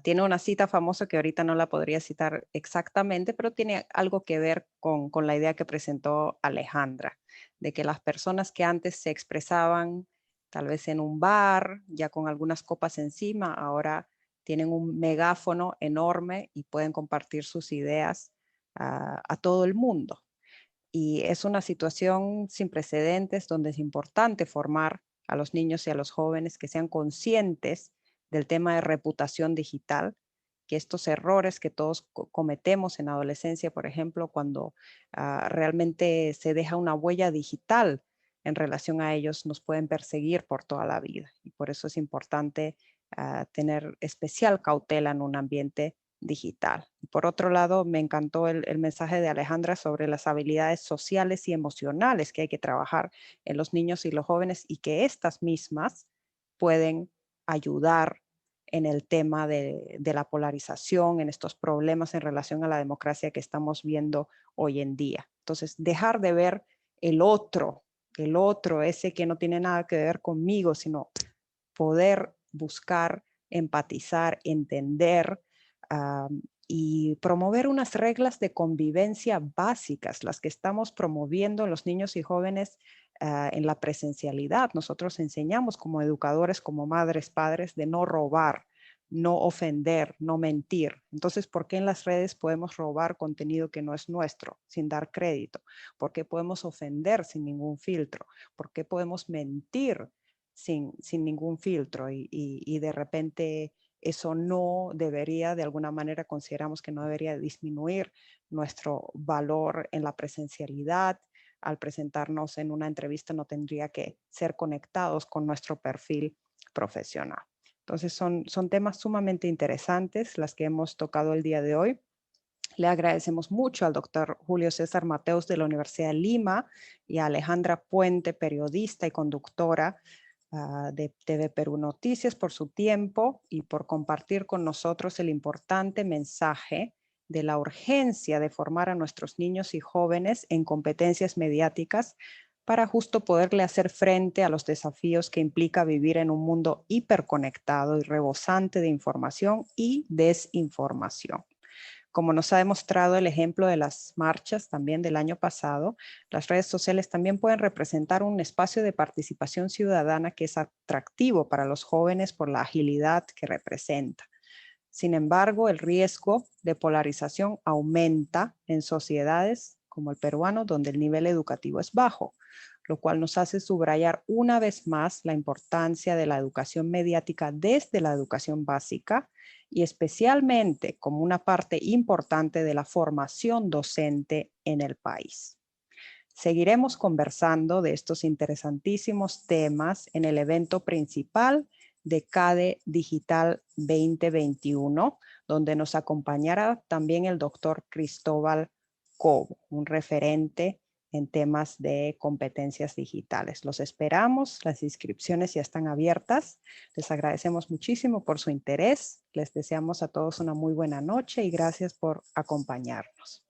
tiene una cita famosa que ahorita no la podría citar exactamente, pero tiene algo que ver con la idea que presentó Alejandra, de que las personas que antes se expresaban tal vez en un bar, ya con algunas copas encima, ahora tienen un megáfono enorme y pueden compartir sus ideas a todo el mundo. Y es una situación sin precedentes donde es importante formar a los niños y a los jóvenes que sean conscientes del tema de reputación digital, que estos errores que todos cometemos en adolescencia, por ejemplo, cuando realmente se deja una huella digital en relación a ellos, nos pueden perseguir por toda la vida. Y por eso es importante tener especial cautela en un ambiente digital. Por otro lado, me encantó el mensaje de Alejandra sobre las habilidades sociales y emocionales que hay que trabajar en los niños y los jóvenes y que estas mismas pueden ayudar en el tema de la polarización, en estos problemas en relación a la democracia que estamos viendo hoy en día. Entonces, dejar de ver el otro, ese que no tiene nada que ver conmigo, sino poder buscar, empatizar, entender y promover unas reglas de convivencia básicas, las que estamos promoviendo en los niños y jóvenes en la presencialidad. Nosotros enseñamos como educadores, como madres, padres, de no robar, no ofender, no mentir. Entonces, ¿por qué en las redes podemos robar contenido que no es nuestro sin dar crédito? ¿Por qué podemos ofender sin ningún filtro? ¿Por qué podemos mentir sin ningún filtro? Y de repente eso no debería, de alguna manera consideramos que no debería disminuir nuestro valor en la presencialidad. Al presentarnos en una entrevista no tendría que ser conectados con nuestro perfil profesional. Entonces son temas sumamente interesantes las que hemos tocado el día de hoy. Le agradecemos mucho al doctor Julio César Mateos de la Universidad de Lima y a Alejandra Puente, periodista y conductora de TV Perú Noticias, por su tiempo y por compartir con nosotros el importante mensaje de la urgencia de formar a nuestros niños y jóvenes en competencias mediáticas para justo poderle hacer frente a los desafíos que implica vivir en un mundo hiperconectado y rebosante de información y desinformación. Como nos ha demostrado el ejemplo de las marchas también del año pasado, las redes sociales también pueden representar un espacio de participación ciudadana que es atractivo para los jóvenes por la agilidad que representa. Sin embargo, el riesgo de polarización aumenta en sociedades como el peruano, donde el nivel educativo es bajo, lo cual nos hace subrayar una vez más la importancia de la educación mediática desde la educación básica y especialmente como una parte importante de la formación docente en el país. Seguiremos conversando de estos interesantísimos temas en el evento principal de CADE Digital 2021, donde nos acompañará también el doctor Cristóbal Cobo, un referente en temas de competencias digitales. Los esperamos, las inscripciones ya están abiertas. Les agradecemos muchísimo por su interés. Les deseamos a todos una muy buena noche y gracias por acompañarnos.